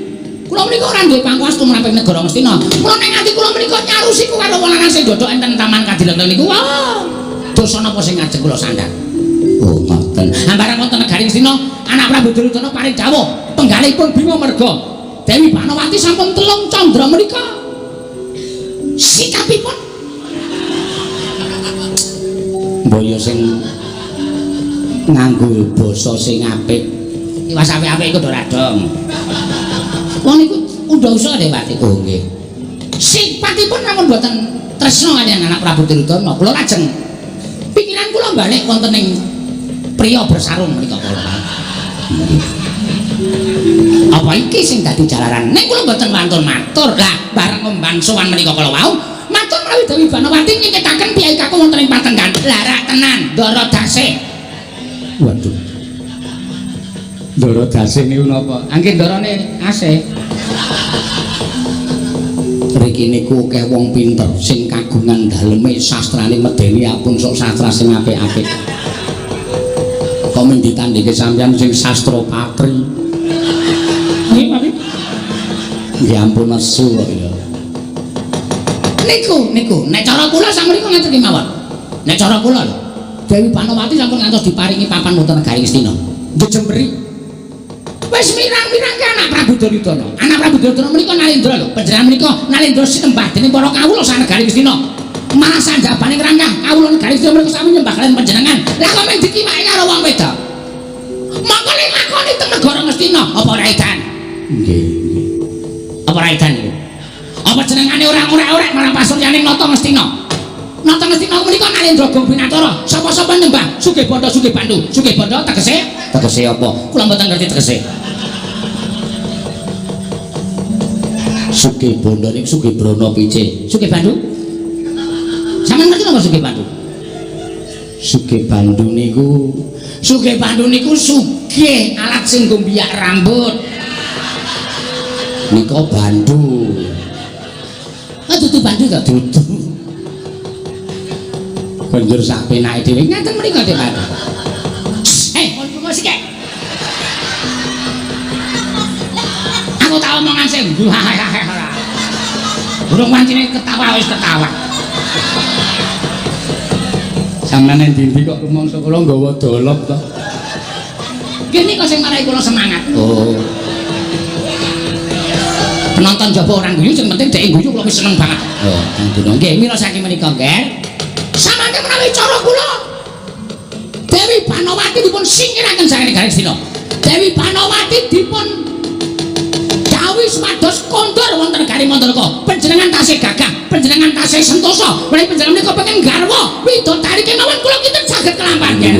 Kula menika ora duwe pangkuas tumraping negara Ngastina. Kula nek nganti kula menika nyarusiku karo wong lanang sing dodok enten Taman Kadilanten niku. Wah, dosa napa sing ngajeng kula sandang. Oh, ngoten. Ambarang wonten negari Ngastina, anak Prabu Duryudana paring dawuh, penggalipun Bima merga Dewi Banowati sampun telung candra menika. Sikapipun Mbaya sing nganggo basa sing apik. iwas apik-apik iku ora dong. Wong niku undha usaha Dewati. Oh, nggih. Sipatipun namun boten tresna kaliyan anak Prabu Duryudana. Kula lajeng pikiran kula balik wonten ing priya bersarung menika kula. Apa iki sing dadi jalaran? Nek kula mboten wantun matur. Lah bareng kembang sowan menika kula wau, matur menawi Dewi Banowati nyingketaken piyai kakung wonten ing Patenggan. Lah ra tenan, Ndara Dasih. Waduh. Ndara Dasih niku napa? Angge ndarane asih. Mriki niku akeh wong pinter sing kagungan daleme sastrane medeni apun sok sastra sing apik-apik. Kok men ditandhike sampeyan sing sastra patri. Nggih, Pak. Nggih ampun nesu kok ya. Niku, nek cara kula sampeyan ngeten iki mawon. Nek cara kula lho, Dewi Banowati sampun ngantos diparingi papan wonten negari Ngastina. Jejemberi. Wis mirang-mirang ke anak Prabu Duryudana. Anak Prabu Duryudana menika Nalendra lho. Panjenengan menika Nalendra sinembah dening para kawula sak negari Ngastina. Malah sanjabane ngrangkah kawula negari Ngastina menika sami nyembah kaliyan panjenengan. Lah kok men dikiwaki karo wong wedok. Monggo ning lakoni teng negara Ngastina apa ora edan? Nggih. Apa ora edan niku? Apa jenengane ora orek marang pasuryaning Nata Ngastina? Nata Ngastina menika Nalendra Gong Binatara. Sapa-sapa nyembah Sugih Bandha Sugih Bandu. Sugih Bandha tegese apa? Kula mboten ngerti tegese. Sugih Bandha niku Sugih Brana pice. Sugih Bandu? Sampeyan ngerti napa Sugih Bandu? Sugih Bandu niku sugih alat sing nggo mbiyak rambut. nika Bandu. Ah dudu Bandu to? Dudu. Banjur sak penake dhewe Ngaten mriku Dek Bandu. Kon tunggu sik. Aku tak omongan sing Burung wancine ketawa wis ketawa. Sampeyan ndi-ndi kok rumangsa kula nggawa dolop to? Gini kok sing marai kula semangat. Oh. Penonton jaba orang guyu sing penting dhek guyu kula wis seneng banget. Oh, Kang Nggih, mila saking menika nggih. Samangke menawi cara kula Dewi Banowati dipun singkiraken saking negari Ngastina. Dewi Banowati dipun dawuh supados kondur wonten negari Mandalika. Panjenengan tasih gagah, panjenengan tasih sentosa. Menawi panjenengan menika pengen garwa widodari kemawon kula kinten saged kelampahan.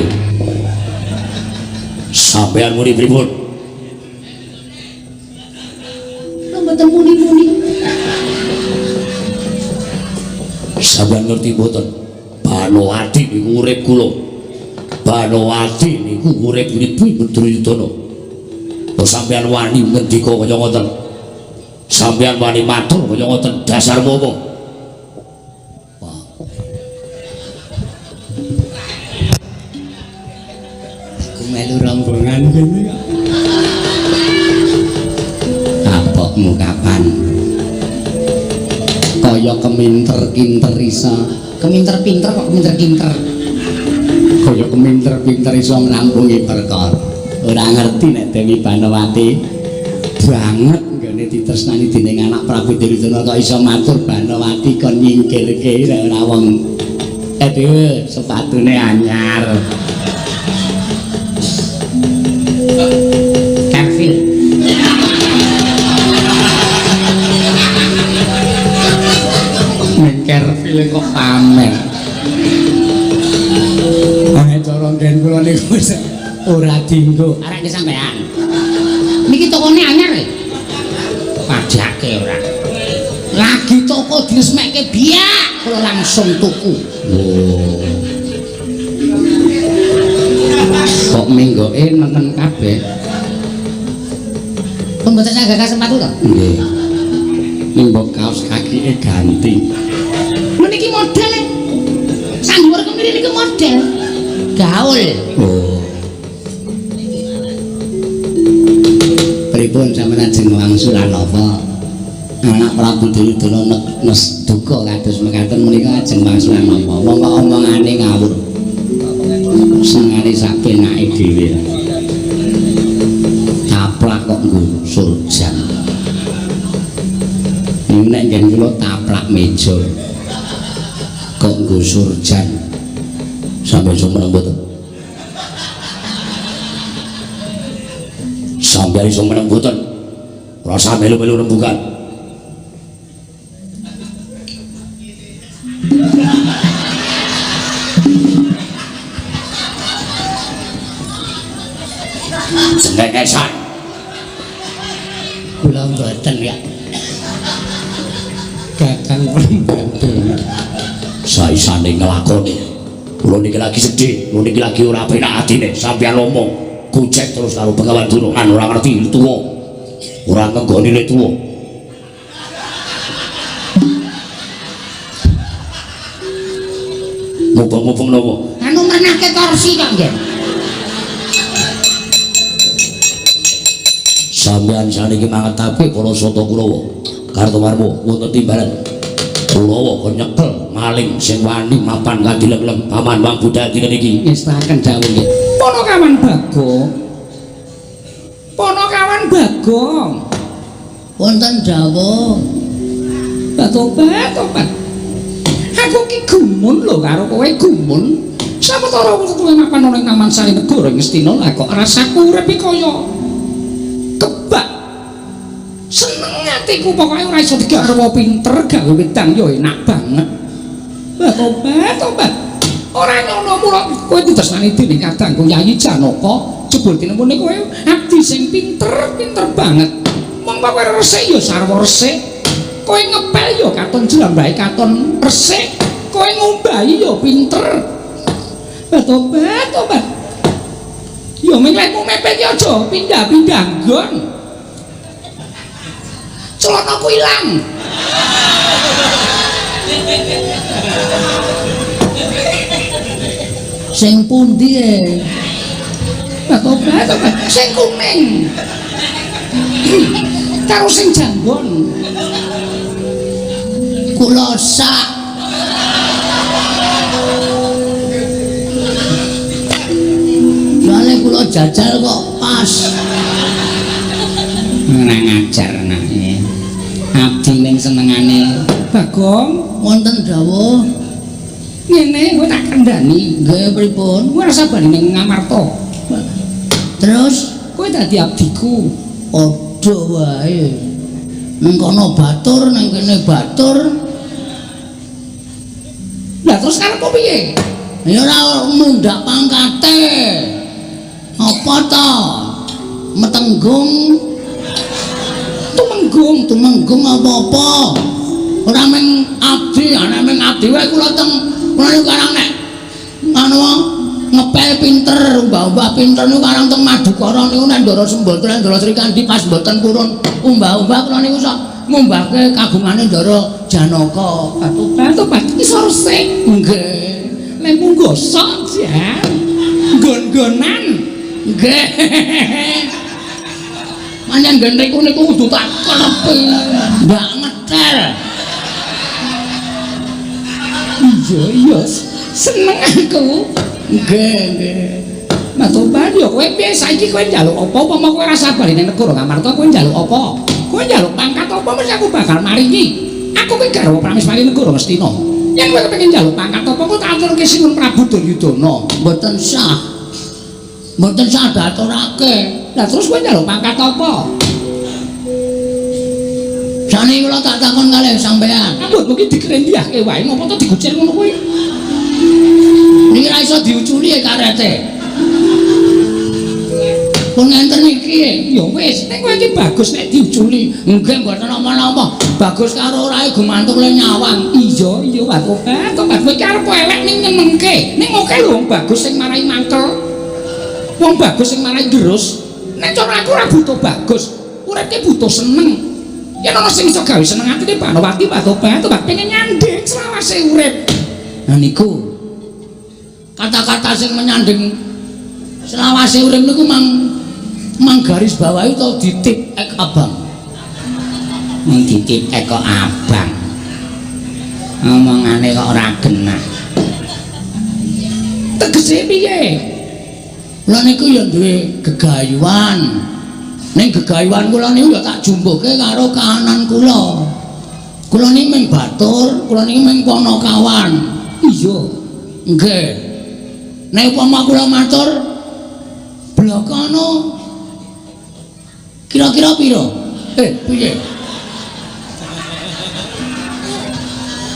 Sampeyan muni pripun? Mboten muni-muni. Sampeyan ngerti mboten? Banowati niku urip kula. Banowati niku urip Prabu Duryudana. Kok sampeyan wani ngendika kaya ngoten? Sampeyan wani matur kaya ngoten dasar momo. Aku melu rombongan kene kok. Kapokmu kapan? Kaya keminter-kinter isa. Keminter-pinter kok keminter-kinter. Kaya keminter-pinter iso ngrampungi perkara. Ora ngerti nek Dewi Banowati banget nggone ditresnani dening anak Prabu Duryudana kok iso matur Banowati kon nyingkirke ora wong. Aduh, sepatune anyar. Kafil. Kerfil kok pamer. Ae cara nggen kula niku wis ora dienggo. Arek iki sampean. Niki tokone anyar e. Pajak. ora. Lagi toko diresmekke biak kula langsung tuku. Oh. Kok minggoke nenten kabeh. Pun mboten saged kasempatu to? Nggih. Nimbok kaos kakike ganti. Meniki model. Sandiwara kemiri niki model. Gaul. Oh. Pripun sampeyan ajeng wangsulan apa? Anak Prabu Duryudana nes duka kados mekaten menika ajeng wangsulan apa? Monggo omongane ngawur. Senengane sak penake dhewe. Taplak kok nggo surjan. Nek ngen kula taplak meja. Kok nggo surjan. Sampai sumeneng mboten. Sampai iso meneng mboten. Rasa melu-melu rembugan. Cengengesan. Kula mboten ya. Kakang pembantu. Saisane nglakoni. Kula niki lagi sedih, kula niki lagi ora penak atine sampeyan ngomong. Kucek terus karo Begawan Durungan ora ngerti tuwa. Ora ngenggoni le tuwa. Mumpung napa? Anu menake kursi kok nggih. Sampeyan saniki mangetake para Sata Kurawa. Kartowarmo wonten timbalan. Kurawa kok nyekel maling sing wani mapan kadilem-lem paman Wang Budati niki. Ngestaken dawuh nggih. Ponokawan Bagong. Ponokawan Bagong. Wonten dawuh. Tobat. Aku ki gumun lho karo kowe gumun. Sawetara kowe mapan ana ing Taman Sari Negara Ngastina lah kok rasaku urip kaya kebak. Seneng atiku pokoke ora iso digarwa pinter gawe wedang ya enak banget. Tobat. Ora ngono mula kowe ditresnani dening kadangku Yayi Janaka. Jebul tinemune kowe abdi sing pinter banget. Monggo kowe resik ya sarwa resik. Kowe ngepel ya katon jlambahe katon resik. Kowe ngombahi ya pinter. Tobat. Ya milihmu mepet ya aja pindah-pindah nggon. Celanaku ilang. Sing pundi e? Tobat. Sing kuning. Karo sing jambon. Kula sak. Soale kula jajal kok pas. Nang ngajar nak. Abdi ning senengane Bagong wonten dawuh ngene kowe tak kandhani nggih pripun kowe rasa bali ning Ngamarta terus kowe dadi abdiku padha wae nang kono batur nang kene batur lah terus karepmu piye ya ora mundak pangkate apa to metenggung tumenggung apa-apa ora meng abdi ana meng abdi wae kula teng kula karang nek anu ngepel pinter umbah-umbah pinter niku karang teng Madukara niku nek Ndara Sembatra Ndara Srikandi pas mboten purun umbah-umbah kula niku iso ngumbahke kagungane Ndara Janaka tobat iso resik nggih lek mung gosok jan nggon-nggonan nggih manjan gendengku niku kudu tak klepi ndak ngetel iya seneng aku nggih matoban yo kowe piye saiki kowe njaluk apa kowe rasa bali ning negara Ngamarta kowe njaluk apa kowe njaluk pangkat apa mesti aku bakal maringi aku ki garwa Prameswari negara Ngastina yen kowe kepengin njaluk pangkat apa kok tak aturke Sinun Prabu Duryudana mboten sah diaturake. Lah terus kowe njaluk pangkat apa? Jane kula tak takon kalih sampean. Ambut mungkin dikerendiahke wae ngopo to digucir ngono kuwi. Niki ra iso diuculi karete. Pun ngenten iki. Ya wis, nek kowe iki bagus nek diuculi. Nggih mboten napa-napa. Bagus karo rae gumantuk le nyawang. Iya, Tobat. Tobat kowe iki arep elek ning nyenengke. Ning oke lho wong bagus sing marai mangkel. Wong bagus sing marai terus. Nek cara aku ora butuh bagus. Urip ki butuh seneng. Yen ana sing iso gawe seneng atine Panowati, Pak Tobat pengen nyanding selawase urip. Nah niku kata-kata sing menyanding selawase urip niku mang garis bawahi to ditip ek abang. Mang ditip ek kok abang. Omongane kok ora genah. Tegese piye? Kula niku ya duwe gegayuhan. Ning gegayuhan kula niku ya tak jumbuhke karo kahanan kula. Kula niki mung batur, kula niki mung Panakawan. Iya. Nggih. Nek upama kula matur blakana kira-kira piro? Piye?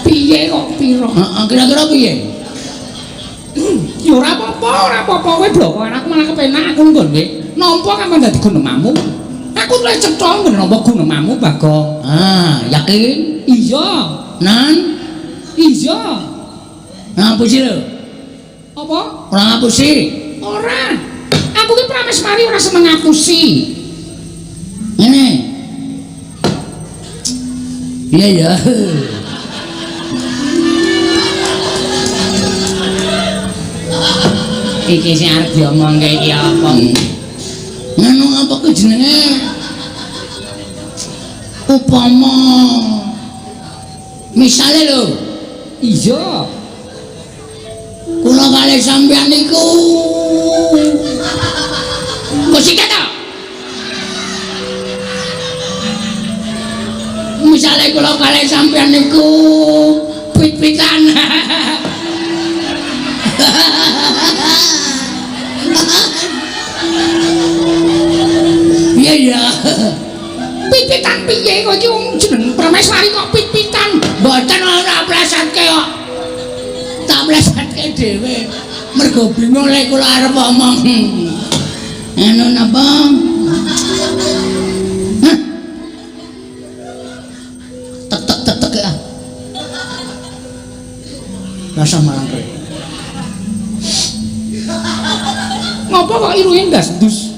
Piye kok piro? Heeh, kira-kira piye? Ya ora apa-apa kowe bloko anakku malah kepenak aku nggon kowe. Nampa kapan dadi gunemamu? Aku luwih cetha nggon nampa gunemamu, Bagong. Yakin? Iya. Nan? Iya. Ngapusi lho. Apa? Ora ngapusi. Ora. Aku ki prameswari ora seneng ngapusi. Ngene. Iya ya. Iki sing arep diomongke iki apa? Ngono apa ku jenenge? Upama misale lho. Iya. Kula kalih sampeyan niku kosika ta? Misale kula kalih sampeyan niku pit-pitan. Iya ya. Pit-pitan piye kok iki wong jeneng Prameswari kok pit-pitan? Mboten ora plesatke kok. Tak plesatke dhewe. Mergo bingung lek kula arep omong. Anu napa? Tek ya. Rasa marang kowe. Ngopo kok iruhe ndasdus?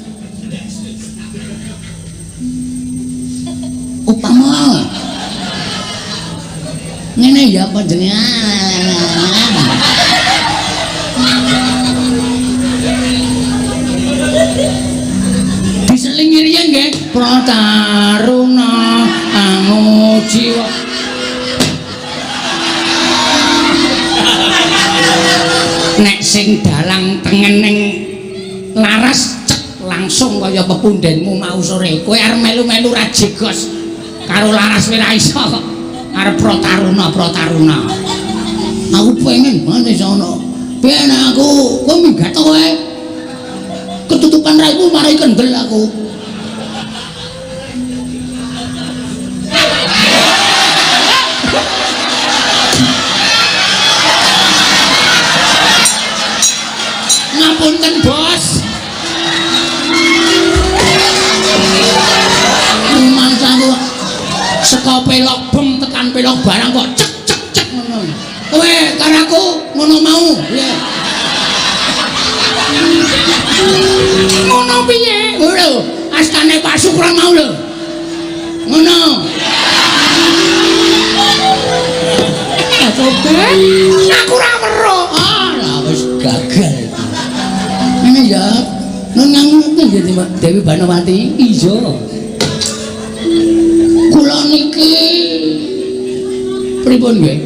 Upama ngene ya panjenengan. Diselingi riyen nggih, Prataruna angu jiwa. Nek sing dalang tengening laras cek langsung kaya pepundhenmu mau sore. Kowe arep melu-melu ra jegos karo laras kowe ra iso kok. Arep Prataruna. Aku pengen maneh sono. Ben aku kowe minggat kowe. Ketutupan raimu mari kendel aku. Ngapunten, Bos. Rumangsaku saka pelok bem tekan pelok barang kok cek ngono. Kowe karo aku ngono mau. Piye? Ngono piye? Lho, astane Pak Sukra mau lho. Ngono. Coba. Aku ora weruh. Lah wis gagal. Ini ya, nang jadi Dewi Banowati. Iya. Kula niki pripun nggih?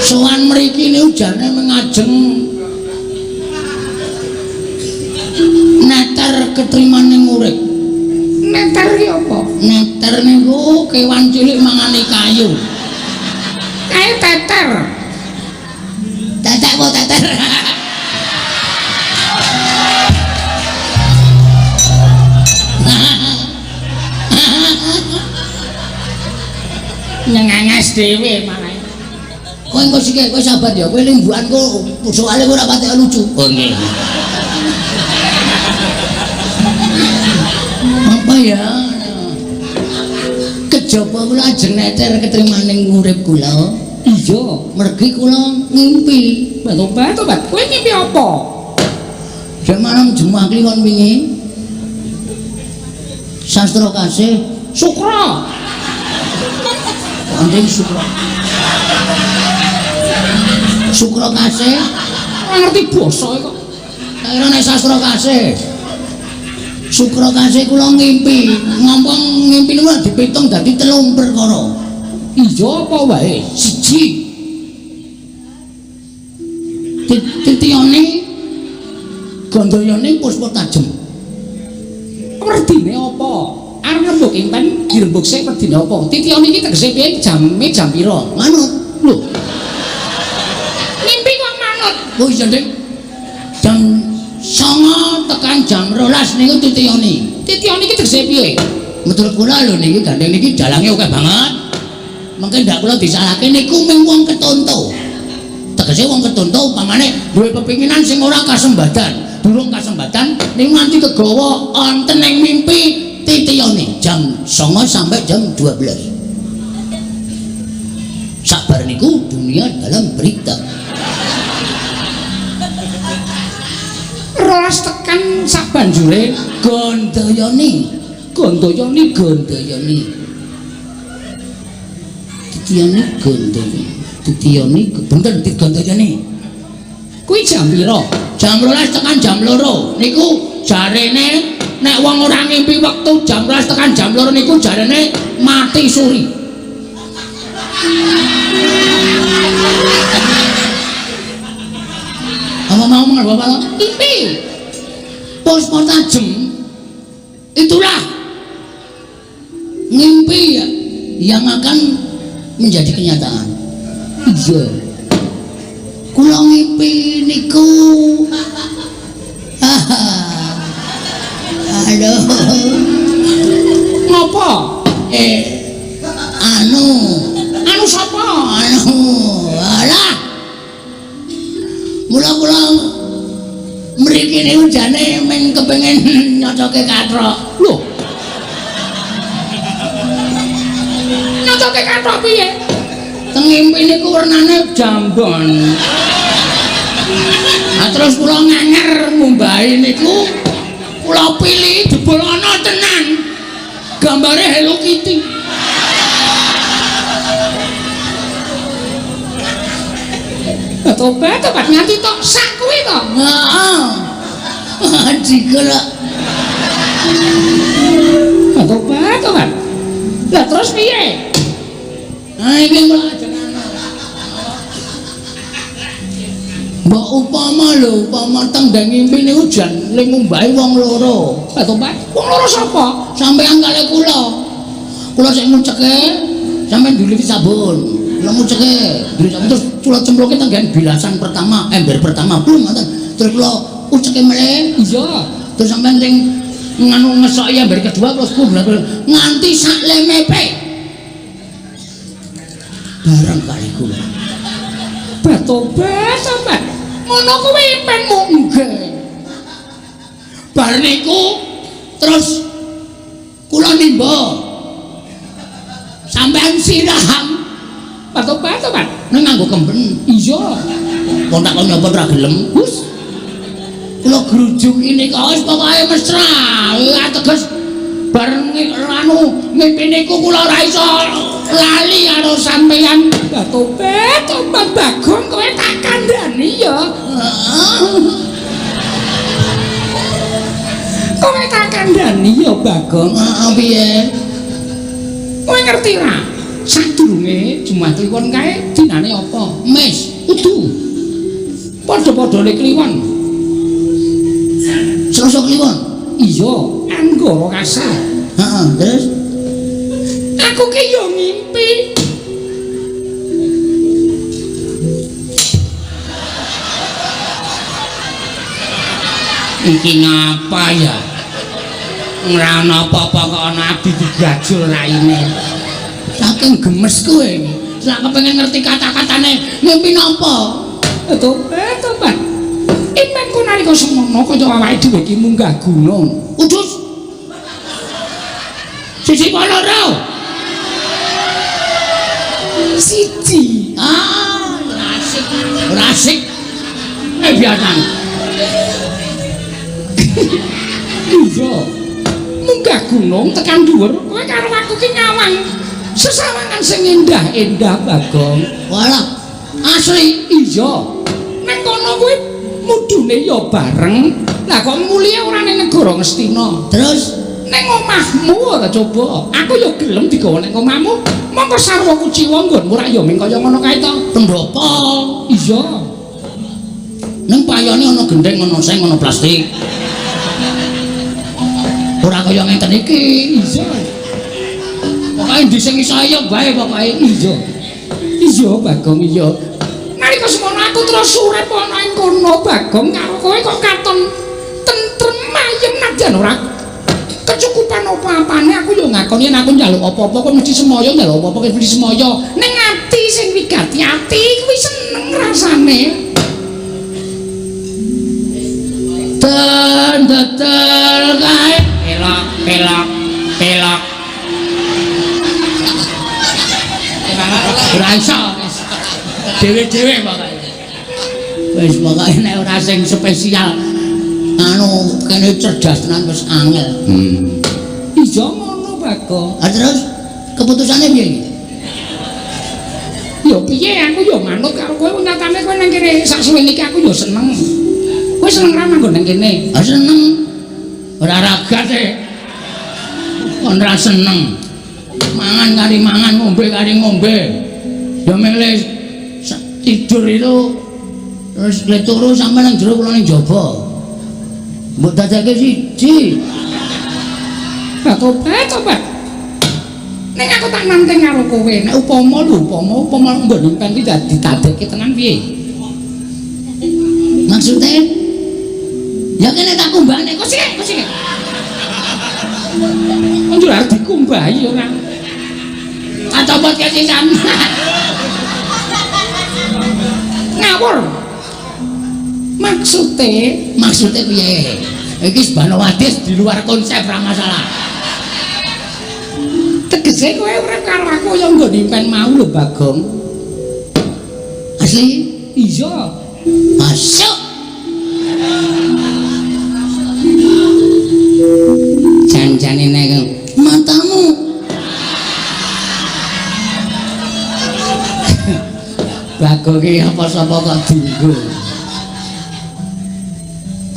Sowan mriki niku jane mengajeng neter ketrimaning urip. Neter ki apa? Neter niku kewan cilik mangane kayu. Kae teter. Tetek apa teter? Nyengenges dhewe malah. Kowe engko sik kowe sabar ya, kowe limbuan kok soalé ora patek lucu. Oh nggih. ya. Kejaba kula ajeng neter ketrimaning urip kula. Iya, mergi kula ngimpi. Tobat. Kowe ngimpi apa? Jan malam Jumat kliwon wingi. Sastra kasih Sukra. Anjing Sukra. Sukra kasih. Ora ngerti basa kok. Kira nek sastra kasih. Sukra kasih kula ngimpi. Ngompong ngimpi niku dipitung dadi 3 perkara. Iya apa wae? Siji. Titiyane gandayane puspa tajem. Werdine apa? Arep rembug impen dirembug sik werdine apa? Titiyane iki tegese piye jam pira? Manut. Lho. Ngimpi kok manut. Oh iya, Dik. Jam 09.00 tekan jam 12 niku titiyane. Titiyane iki tegese piye? Menurut kula lho niki gandeng niki dalange akeh banget. Mengke ndak kula disalahke niku mung wong ketonto. Tegese wong ketonto upamane duwe pepinginan sing ora kasembadan. Durung kasembadan niku nganti kegawa wonten ing mimpi titiyane jam 09.00 sampai jam 12. Sabar niku dunia dalam berita. Rolas tekan sabanjure gandayane. Titiyane gandayane. Titiyane bener gandayane. Kuwi jam pira? Jam 12 tekan jam 2. Niku jarene nek wong ora ngimpi wektu jam 12 tekan jam 2 niku jarene mati suri. Apa mau Bapak? Ngimpi. Puspa tajem. Itulah ngimpi ya yang akan menjadi kenyataan. Iya. Kula ngimpi niku. Aduh. Ngopo? Anu sapa? Alah. Mula-mula mriki niku jane men kepengin nyocoke kathok. Lho. Nyocoke kathok piye? Teng ngimpi niku wernane jambon. Terus kula ngenger ngumbahi niku kula pilih jebul ana tenan gambare Hello Kitty. Tobat nganti tok sak kuwi to. Heeh. Dikira. Tobat. Lah terus piye? Iki kula jenengan. Mbok upama teng ngimpi niku jan ling ngumbahi wong loro. Tobat. Wong loro sapa? Sampeyan kali kula. Kula sing nguceke sampeyan duliti sabun. Kula nguceke duliti sabun terus kula cemplungke teng bilasan pertama, ember pertama belum ngoten. Terus kula uceke meneh. Iya. Terus sampeyan sing nganu ngesoki ember kedua terus kula nganti sak lemepe. Barang kali kula. Batobat sampeyan. Ngono kuwi impen munggah. Bar niku terus kula nimba sampean siram batobat nang nganggo kemben. Iya. Kok tak nyoba ora gelem. Wis. Kula grujuki nika wis pokoke mesra. Ateges bareng anu mimpi niku kula ora iso lali karo sampeyan. Batobat Bagong kowe tak kandhani ya. Kowe tak kandhani ya Bagong. Piye? Kowe ngerti ra? Sadurunge Jumat Kliwon kae dinane apa? Mes, udu. Padha-padhane kliwon. Selasa kliwon. Iya, anggara kasih. Heeh, terus aku ki yo ngimpi. Iki ngapa ya? Ora ana apa-apa kok ana abdi digajul raine. Saking gemes kowe. Sak kepengin ngerti kata-katane ngimpi napa? Tobat. Impenku nalika semono kaya awake dhewe iki munggah gunung. Udus. Siji apa loro? Siji. Ah, rasik. Rasik. Biasa. Iya. Munggah gunung tekan dhuwur, kowe karo aku ki nyawang. Sesawangan sing endah-endah Bagong. Walah, Asli iya. Nang kono kuwi mudune ya bareng. Lah kok mulihe ora ning negara Ngastina. terus Ning omahmu ora coba. Aku ya gelem digawa ning omahmu. Monggo sarwa kuciwa nggonmu ra ya ming kaya ngono kae to. pendopo. Iya. Ning payone ana gendeng, ana seng, ana plastik. Ora kaya ngenten iki. Iya. Pokoke ndi sing iso ayo bae pokoke. Iya. Iya Bagong iya. Nalika semono aku terus urip ana ing kono Bagong karo kowe kok katon tentrem ayem najan ora kecukupan apa-apane aku yo ngakoni yen aku njaluk apa-apa kok mesti semoyo njaluk apa-apa kok mesti semoyo. Ning ati sing wigati ati kuwi seneng rasane. Tetel kae Pelak pelak pelak. Ora iso. Dewe-dewe pokoke. wis pokoke nek ora sing spesial anu kene cerdas tenan wis angel. Iya ngono Bagong. Terus keputusane piye iki? Yo piye aku yo manut karo kowe nyatane kowe nang kene sak suwene iki aku yo seneng. Kowe seneng ra manggon nang kene? Seneng. Ora ragat e. Kon ra seneng. Mangan kari mangan, ngombe kari ngombe. Ya milih tidur itu terus le turu sampe nang jero kula ning jaba. Mbok dadake siji. Tobat. Ning aku tak nanteng karo kowe, nek upama nggon impen iki ditadekke tenan piye? Maksudnya ya kene tak kumbane kok sik. Anjur arep dikumbahi ora. Atopot kesisan. Ngawur. Maksudnya Piye? Iki Subhanawadis di luar konsep ra masalah. tegese kowe urip karo aku ya nggon impen mau lho Bagong. Asli? Iya. Masuk. Jan-jane nek matamu. Bagong iki apa sapa kok dinggo.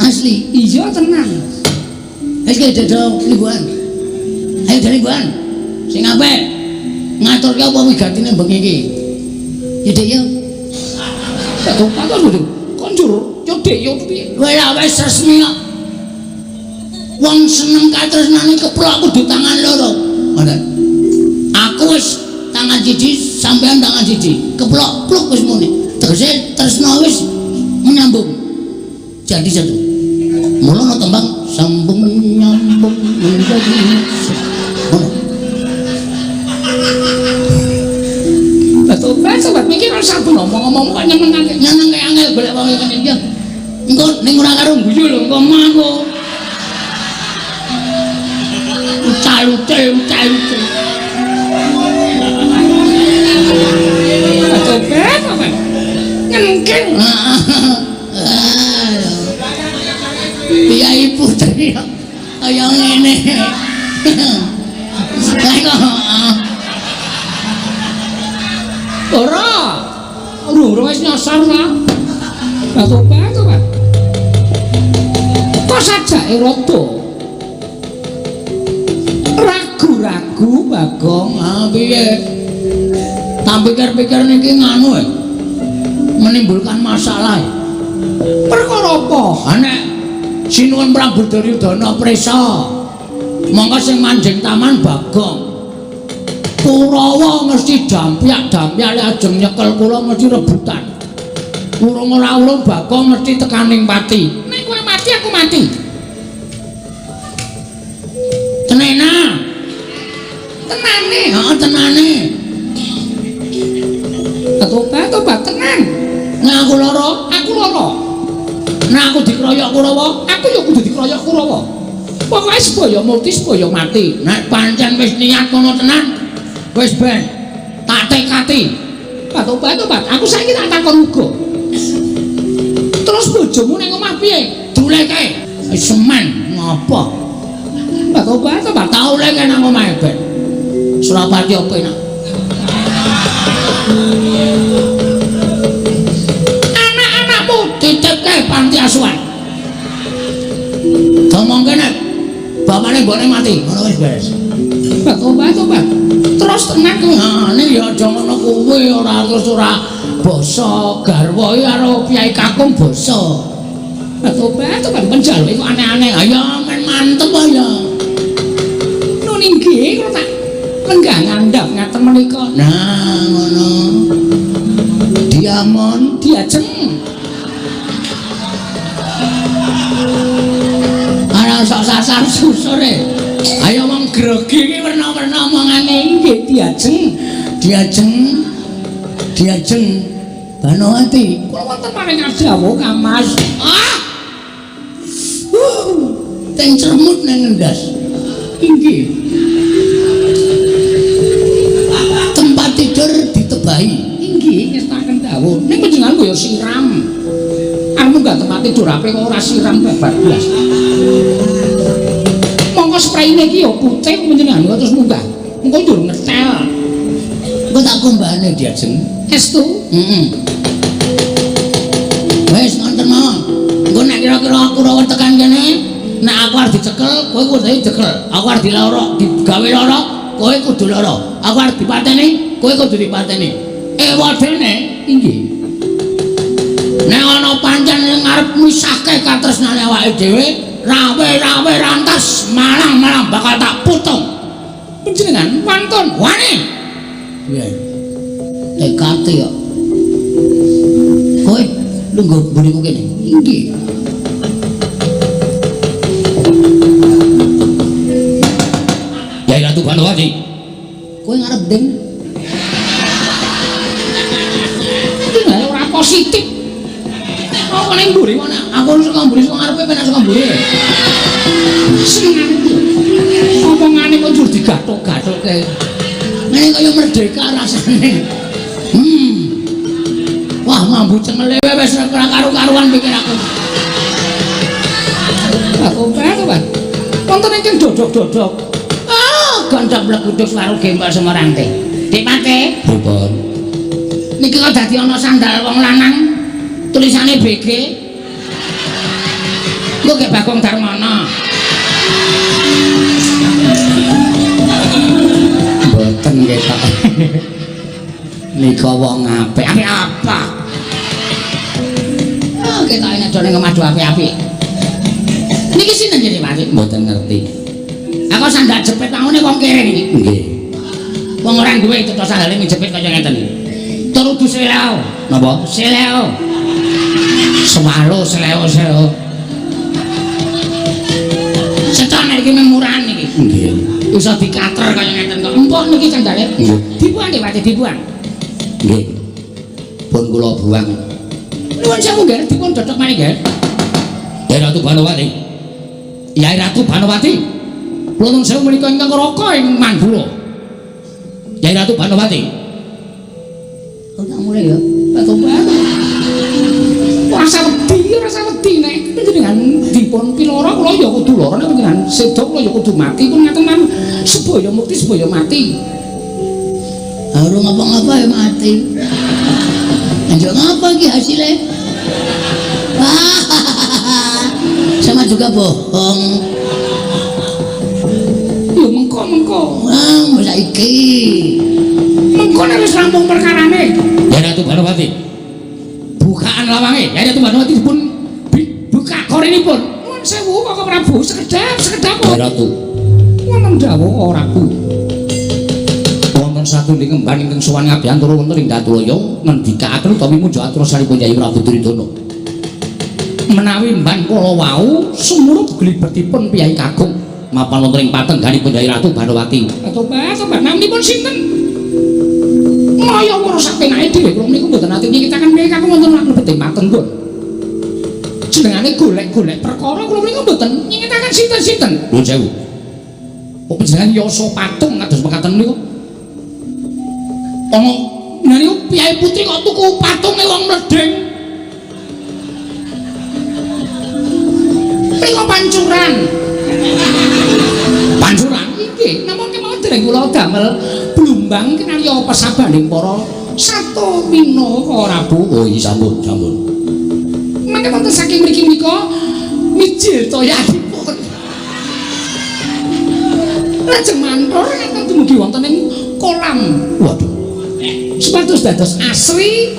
Asli? Iya tenan. Wis dodo lingguhan. Ayo lingguhan. Sing apik. Ngaturke apa wigatine bengi iki? Ya Dik ya. Tak tumpah lho. Konjur yo Dik yo piye? Kowe ra wis resmi kok. Wong seneng katresnane keplok kudu tangan loro. Ngoten. Aku wis tangan siji sampean tangan siji. Keplok pluk wis muni. Tegese tresna wis menyambung. Jadi satu. Mula ana tembang sambung nyambung menjadi ngono. Sobat mikir karo sabun ngomong-ngomong kok nyenengake angel golek wong ngene iki. Engko ning ora karo guyu lho, engko mangko. Ucalute. Sobat apa? Nyenengke. Piyai putri kaya ngene. Ora wis nyasar ta. Lah tobat. Kok sajake rada ragu-ragu Bagong. Piye? Tak pikir-pikir niki nganu menimbulkan masalah. Perkara apa? Nek sinuwun Prabu Duryudana prisa mongko sing manjing taman Bagong. Kurawa mesti dampyak ajeng nyekel kula mesti rebutan. Urung ora ulun Bagong mesti tekaning pati. Nek kowe mati aku mati. Tenena. Tenane. Heeh, tenane. Tobat tenan. Nek aku lara, Aku lara. nek aku dikeroyok Kurawa, Aku ya kudu dikeroyok Kurawa. Pokoke supaya mukti supaya mati. Nek pancen wis niat ngono tenan, wis ben tak tekati. Tobat, aku saiki tak takon uga. Terus bojomu ning omah piye? Duleke. Wis semen ngopo? Tobat, tak oleke nang omahe ben. Surapati opo enak. Anak-anakmu dititipke panti asuhan. Ngomong kene, bapakne mbokne mati, ngono wis beres. Tobat. Terus tenan ngene ya aja ngono kuwi ora terus ora basa garwa karo Kyai Kakung basa. Tobat penjaluke kok aneh-aneh. Ayo men mantep ya. Nun inggih kok tak lenggah ngandhap ngaten menika. Nah, ngono. Diamon, diajeng. Ana sok sasar susure. Ayo wong grogi iki werna-werna omongane nggih diajeng. Banowati, kula wonten paring dawuh Kamas. Teng cermut nang ngendas. Inggih. Tempat tidur ditebahi. Inggih, ngestaken dawuh. Ning panjenengan kaya siram. Arep munggah tempat tidur ape kok ora siram babar blas. Monggo sprayine iki ya putih panjenengan kok terus munggah. Engko durung ngetel. Engko tak kombane diajeng. Estu? Wis ngoten mawon. Engko nek kira-kira aku ora tekan kene, nek aku arep dicekel, kowe kudu dicekel. Aku arep diloro, digawe loro, kowe kudu loro. Aku arep dipateni, kowe kudu dipateni. Wadene inggih. Nek ana pancen ngarep misahke katresnane awake dhewe, rawe rantas malang bakal tak putung. Panjenengan wantun wani. Iya. Tekate kok. Kowe lungguh mburiku kene. Inggih. Yai Ratu Banowati. Kowe ngarep ndeng. Iki ora positif. Kok ning mburi mana? Aku saka mburi saka ngarepe penak saka mburi. Seneng. Omongane kok jur digathuk-gathukke. Ngene kaya merdeka rasane. Wah, mambu cengele wis ora karo-karuan pikir aku. Aku Pak. Wonten ingkang dodok-dodok. Gandap legudus karo gembal Semarante. Dik Pate. Pripun? Niki kok dadi ana sandal wong lanang tulisane BG. Engko ge Bagong Darmana. Mboten ketok. Nika wong apik. Apik apa? Ketoke nek dene ngemadu apik-apik. Niki sinten jenenge Pak? Mboten ngerti. Aku sandal jepit mangune wong kere iki. Nggih. Wong ora duwe tetep sandale jepit kaya ngeten iki. Tur udu seleo. Napa? Seleo. Sewalo seleo. Setane iki murah niki. Nggih. Iso dikater kaya ngeten kok. Empuk niki sandale. Nggih. Dibuang nggih, Pak, dibuang. Nggih. Pun kula buang. Nuwun sewu nggih, dipun dodok malih nggih. Yai Ratu Banowati. Yai Ratu Banowati. Kula nuwun sewu menika ingkang raka ing Mandura. Yai Ratu Banowati. Ora mulai ya. Tobat. Rasa wedi nek panjenengan dipun piloro kula ya kudu lara nek panjenengan sedo kula ya kudu mati pun ngaten man supaya mukti supaya mati. Ora ngapa-ngapa ya mati. Anjir ngapa iki hasilnya? Sama juga bohong. Ya mengko. Masa iki. Mengko nek wis rampung perkarane. Ya Ratu Banowati. Bukaan lawange, ya Ratu Banowati dipun buka korenipun. Nuwun sewu Kakang Prabu, sekedap. Ya Ratu. Wonten dawuh ora Bu. Wonten satunggiling kembang ingkang sowan ngabiyantara wonten ing Datulaya ngendikaaken utawi muja atur salipun Yai Prabu Duryudana. Menawi mban kala wau sumurut glibetipun piyai Kakung mapan wonten ing patengganipun Yai Ratu Banowati. Tobat, naminipun sinten? Kaya ngrusak penake dhewe kula niku mboten ati nyekitaken piyai Kakung wonten lebet ing patenggon. Jenengane golek-golek perkara kula niku mboten nyekitaken sinten? Nuwun sewu. Kok panjenengan yasa patung kados mekaten niku? Ana niku Kyai Putri kok tuku patunge wong Mledeng. Mriko pancuran. Pancuran iki namung kemawon dereng kula damel blumbang kinarya pesabaning para sato Minaka Prabu. Oh iya sampun. Mangke wonten saking mriki menika mijil toyanipun. Lajeng mantor ingkang dumugi wonten ing kolam. Waduh. Supados dados asri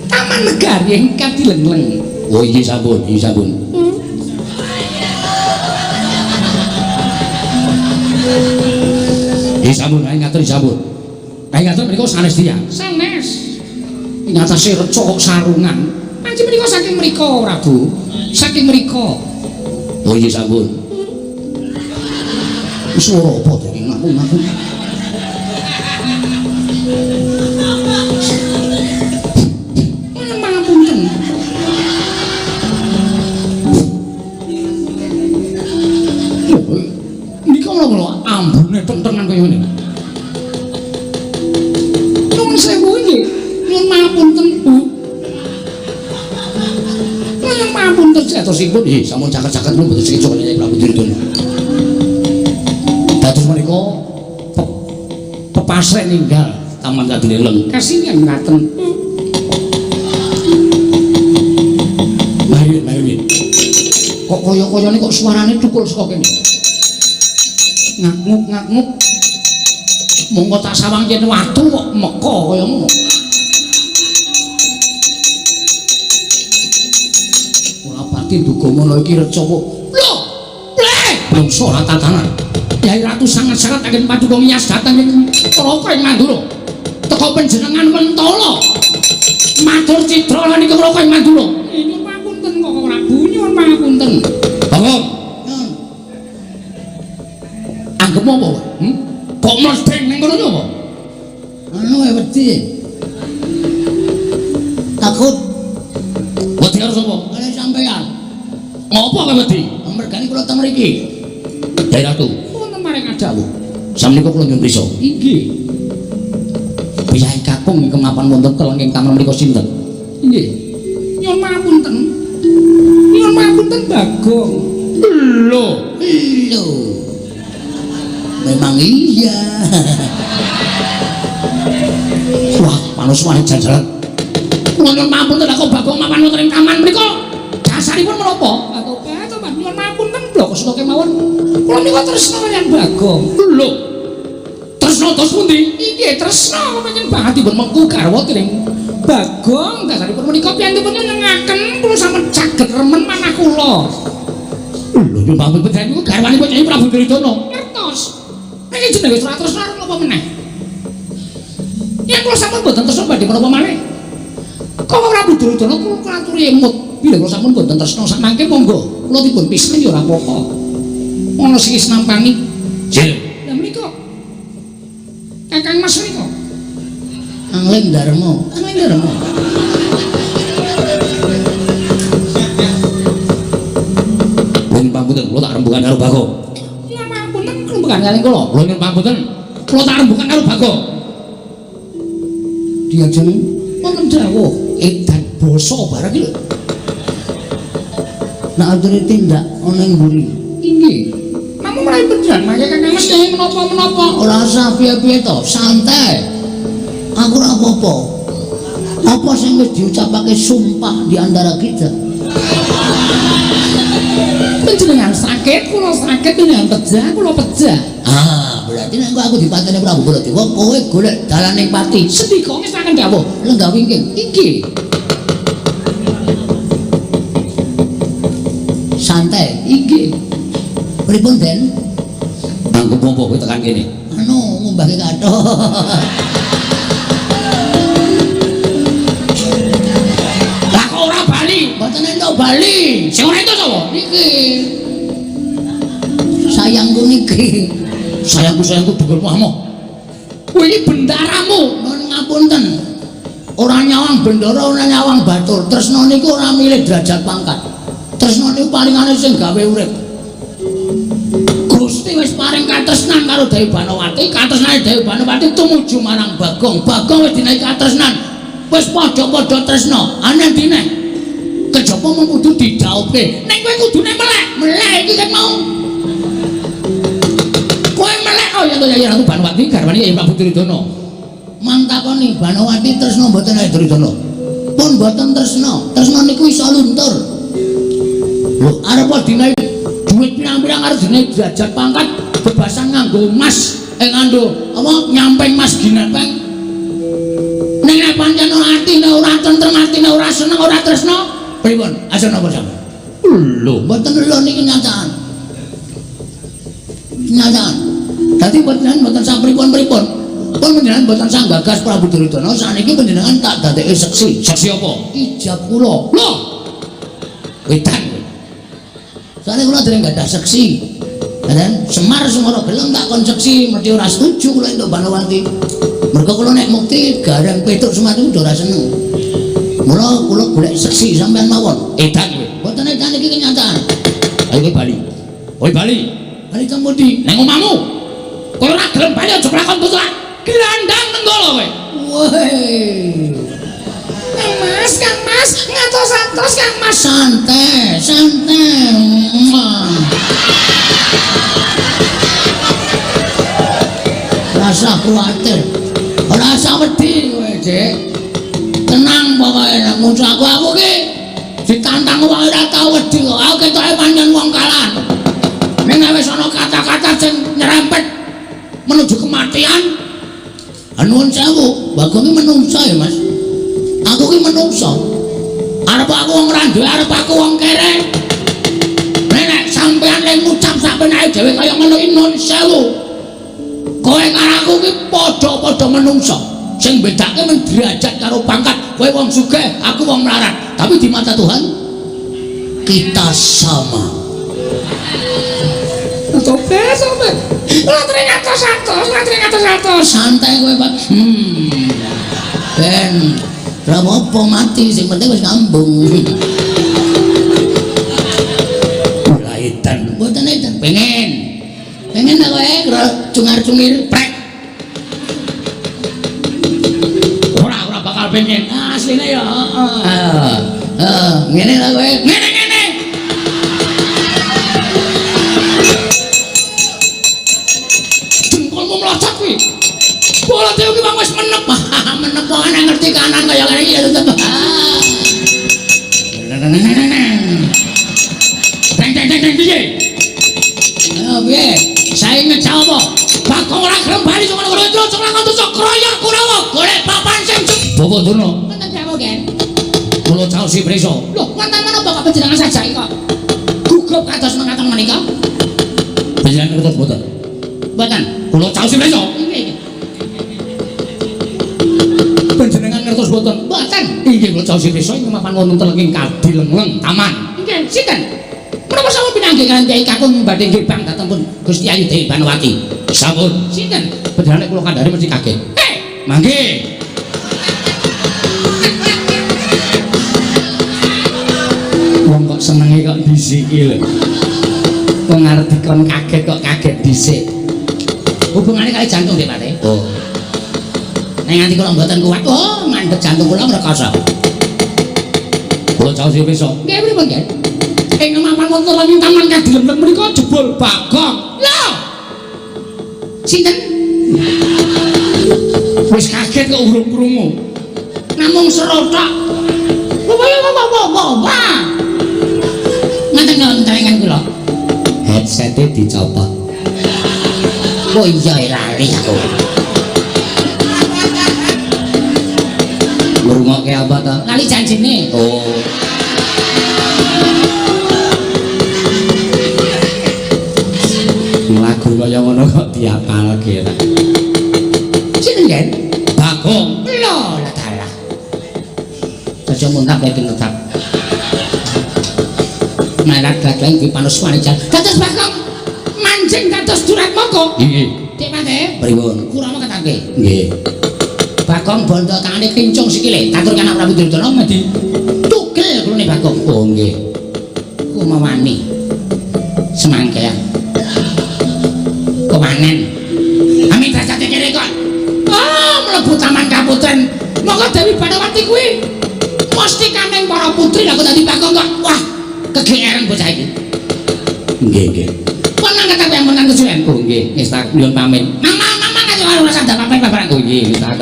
taman negari ingkang dilengleng. Oh iya sampun. Sampun, ayo ngatur sampun. Ayo ngatur menika sanes tiyang. Sanes. Ing atase reca kok sarungan. Panci menika saking mrika, Prabu. Saking mrika. Oh iya sampun. Swara apa to iki ngapun-ngapun. Mangapunten. Nika lho ambune tentengan kaya ngene. Nuwun sewu iki. Nuwun mangapunten, Bu. Nuwun mangapunten jatosipun. Sampun caket-caket kula mboten sekecok Nyai Prabu Duryudana. Dados menika pepasrek ninggal Taman Kadileleng. Kasihan ngaten. Mayu. Kok kaya-kayane kok suarane tukul saka kene. Ngak-nguk. Monggo tak sawang yen watu kok meka kaya ngono. Ora pati duga mono iki reca kok. Lho, bleh, bangsa ora tatanan. Kyai Ratu sangat-sangat agen paduka ngiyas dateng ing Raka ing Mandura. Teka panjenengan Mentala. Matur citra lan ing Raka ing Mandura. Nyuwun pangapunten kok Prabu, nyuwun pangapunten. Bangun. Anggep apa? Kok mledeng ning kono apa? Anu wedi. Takut Wedi karo sapa? kali sampean. Ngopo kowe wedi? Mergane kula teng mriki. Kyai Ratu. Wonten maring adawu. Sampeyan kula nyuwun prisa. Inggih. Biyahe kakung ingkang mapan wonten kelengking taman menika sinten? Inggih. Nyuwun pangapunten. Nyuwun pangapunten Bagong. Lho. Lho. Memang iya. Wah, manuswane jajalan. Kula nyuwun pangapunten kok Bagong mapan wonten ing taman menika. Dasaripun menapa? Atau Pak, nyuwun pangapunten lho kok sedaya kemawon. Kula niku tresna kaliyan Bagong. Lho. Tresna tos pundi? Inggih, tresna kepengin banget dipun mengku garwa dening Bagong. Dasaripun menika piyantipun nyenengaken kula sampun caget remen manah kula. Lho yo bangun bedane niku garwanipun Nyai Prabu Duryudana. Ngertos. Niki jenenge wis ora tresna karo apa meneh. Yen kula sampun boten tresna badhe menapa malih. Kok Prabu Duryudana kula aturi emut. Bila kula sampun boten tresna sak mangke monggo kula dipun pisan ya ora apa-apa. Ana sing wis nampani. Jil. Lah menika. Kakang Mas menika. Angling Darma. Nyuwun pangapunten kula tak rembugan karo Bagong. Nyuwun pangapunten kelumbekan kalih kula. Kula nyuwun pangapunten kula tak rembugan karo Bagong. Diajeng Wonten dawuh edan basa barang iki lho. nek aturi tindak ana ing mburi. Inggih. Namun mulai beneran mangke Kakang Mas Kyai menapa-menapa. Ora usah piye-piye to, santai. Aku ora apa-apa. Apa sing wis diucapake sumpah di antara kita? Panjenengan sakit, kula sakit, panjenengan pejah, kula pejah. Ah, berarti nek aku dipateni Prabu Baladewa, kowe golek dalaning pati. Sedika ngesaken dawuh. Lenggah wingking. Inggih. Santai. Inggih. Pripun Den? Angkup pompo kowe tekan kene. Anu ngumbahke kathok. Lah kok ora bali? Mboten entuk bali. Sing ora itu sapa? Niki. Sayangku niki. Sayangku dhuwur mahmo. Kowe iki bendaramu. Nuwun ngapunten. Ora nyawang bendara, ora nyawang batur. Tresna niku ora milih derajat pangkat. Tresna niku palingane sing gawe urip. paring katresnan karo Dewi Banowati, katresnane Dewi Banowati tumuju marang Bagong. Bagong wis dinaiki katresnan. Wis padha-padha tresna. Ana dine kejaba mung kudu didhauke. Ning kowe kudune melek iki kan mau. Kowe melek oh ya ya Ratu Banowati garwane Yayi Prabu Duryudana. Mang takoni Banowati tresna mboten Yayi Duryudana. Pun mboten tresna. Tresna niku iso luntur. Lho arep dinaiki duit pirang-pirang arep dinaiki derajat pangkat bebasan nganggo emas nganggo apa nyamping mas ginepeng. Ning nek pancen atine ora tentrem, atine ora seneng, ora tresna, pripun? Aja napa sampeyan? Lho, mboten lho niki nyataan. Nyataan. Dadi mboten sapripun-pripun. Pun panjenengan mboten sanggagas Prabu Duryudana, saniki panjenengan tak dadekake seksi. Seksi apa? Ijab kula. Lho. Wedan. Soale kula dereng gadah seksi. Dan Semar Sumara gelem tak kon seksi, mesti ora setuju kula entuk Banowati. Mergo kula nek mukti gareng petuk Semar iku ora seneng. Mula kula golek seksi sampean mawon. Edan kowe. Mboten edan iki kenyataan. Ayo kowe bali. Kowe bali. Bali teng pundi? Nang omahmu. Kowe ora gelem bali aja kelakon tutulan. Gelandang nenggala kowe. Woi. Kang Mas, ngatos-atos Kang Mas. Santai, santai. Rasa kuatir, rasa wedi kowe, Dik. Tenang pokoke nek musuh aku ki ditantang wae ora tau wedi kok. Aku ketoke pancen wong kalah. Ning wis ana kata-kata sing nyerempet menuju kematian. Nuwun sewu, Bagong ki menungsa ya, Mas. Aku ki menungsa. Arep aku wong randuwe, arep aku wong kere. Nek sampean lek ngucap sak penake dhewe kaya ngono iki nuwun sewu. Kowe karo aku ki padha-padha menungsa. Sing bedake men derajat karo pangkat. Kowe wong sugih, aku wong melarat. Tapi di mata Tuhan kita sama. Sobe. Ora ngatos-atos. Santai kowe, Pak. Ben ora apa mati, sing penting wis ngambung. Ora edan. Mboten edan. Pengen ta kowe cungar-cungir prek. Ora bakal pengen. Asline ya, heeh. Ngene ta kowe? Ngene. Jengkolmu melocot kuwi. Bola dewe ki wis menep. Menep kok ana ngerti kanan kaya ngene iki ya tetep. Deng piye? Ayo piye? Sae ngejawab apa? Bagong ora gelem bali sing ngono terus lakon tuh kroyok Kurawa golek papan sing Bapak Durna. Mboten jawab, Gen. Kula caos si preso. Lho, wonten menapa kok panjenengan sajake kok? Gugup kados mengatakan menika? Panjenengan ngertos mboten? Mboten. Kula caos si preso. Nggih. Panjenengan ngertos mboten? Mboten. Inggih kula caos si preso ing mapan wonten telenging Kadilengeng Taman. Nggih, sinten? Menapa sampun pinanggih kalian Kyai Kakung badhe ngirbang dhateng pun Gusti Ayu Dewi Banowati? Sampun. Sinten? Panjenengan kula kandhani mesti kaget. Mangke. Wong kok senenge kok disiki lho. Wong arep dikon kaget kok kaget dhisik. Hubungane kali jantung Dik Pate. Oh. Nek nganti kula mboten kuat, oh mandeg jantung kula ngrekoso. Kula caos si preso. Nggih pripun, Gen? Ing mapan wonten telenging Taman Kadilengeng menika jebul Bagong. Lho. Sinten? Wis kaget kok urung krungu. Namung serotok. Apa? Ngaten ngentengan kula. Headsete dicopot. Oh iya lali aku. Ngrungokke apa ta? Lali janjine. Oh. Lagu kaya ngono kok diapalke ta. Sinten, Gen? Bagong. Lho, lah dalah. Aja muntah kowe tetap. Malah gaglang di panus wanijan. Dados Bagong mancing dados durat moko. Nggih. Dik Pate, Pripun? kurang katake. Nggih. Bagong bondo tangane kincung sikile. Tatur kana Prabu Duryudana mati. Tugel kulune Bagong. Oh nggih. Ku mawani. Semangkean. panen. Amin derajate kene kok. Oh, mlebu taman kaputren. Monggo Dewi Badawati kuwi. Mesti kaneng para putri aku dadi pakon kok. Wah, kegeeran bocah iki. Nggih, nggih. Menang kata yang menang kesuwen. Oh nggih, wis tak nyuwun pamit. Mama aja ora sadar apa-apa barang. Oh nggih, wis tak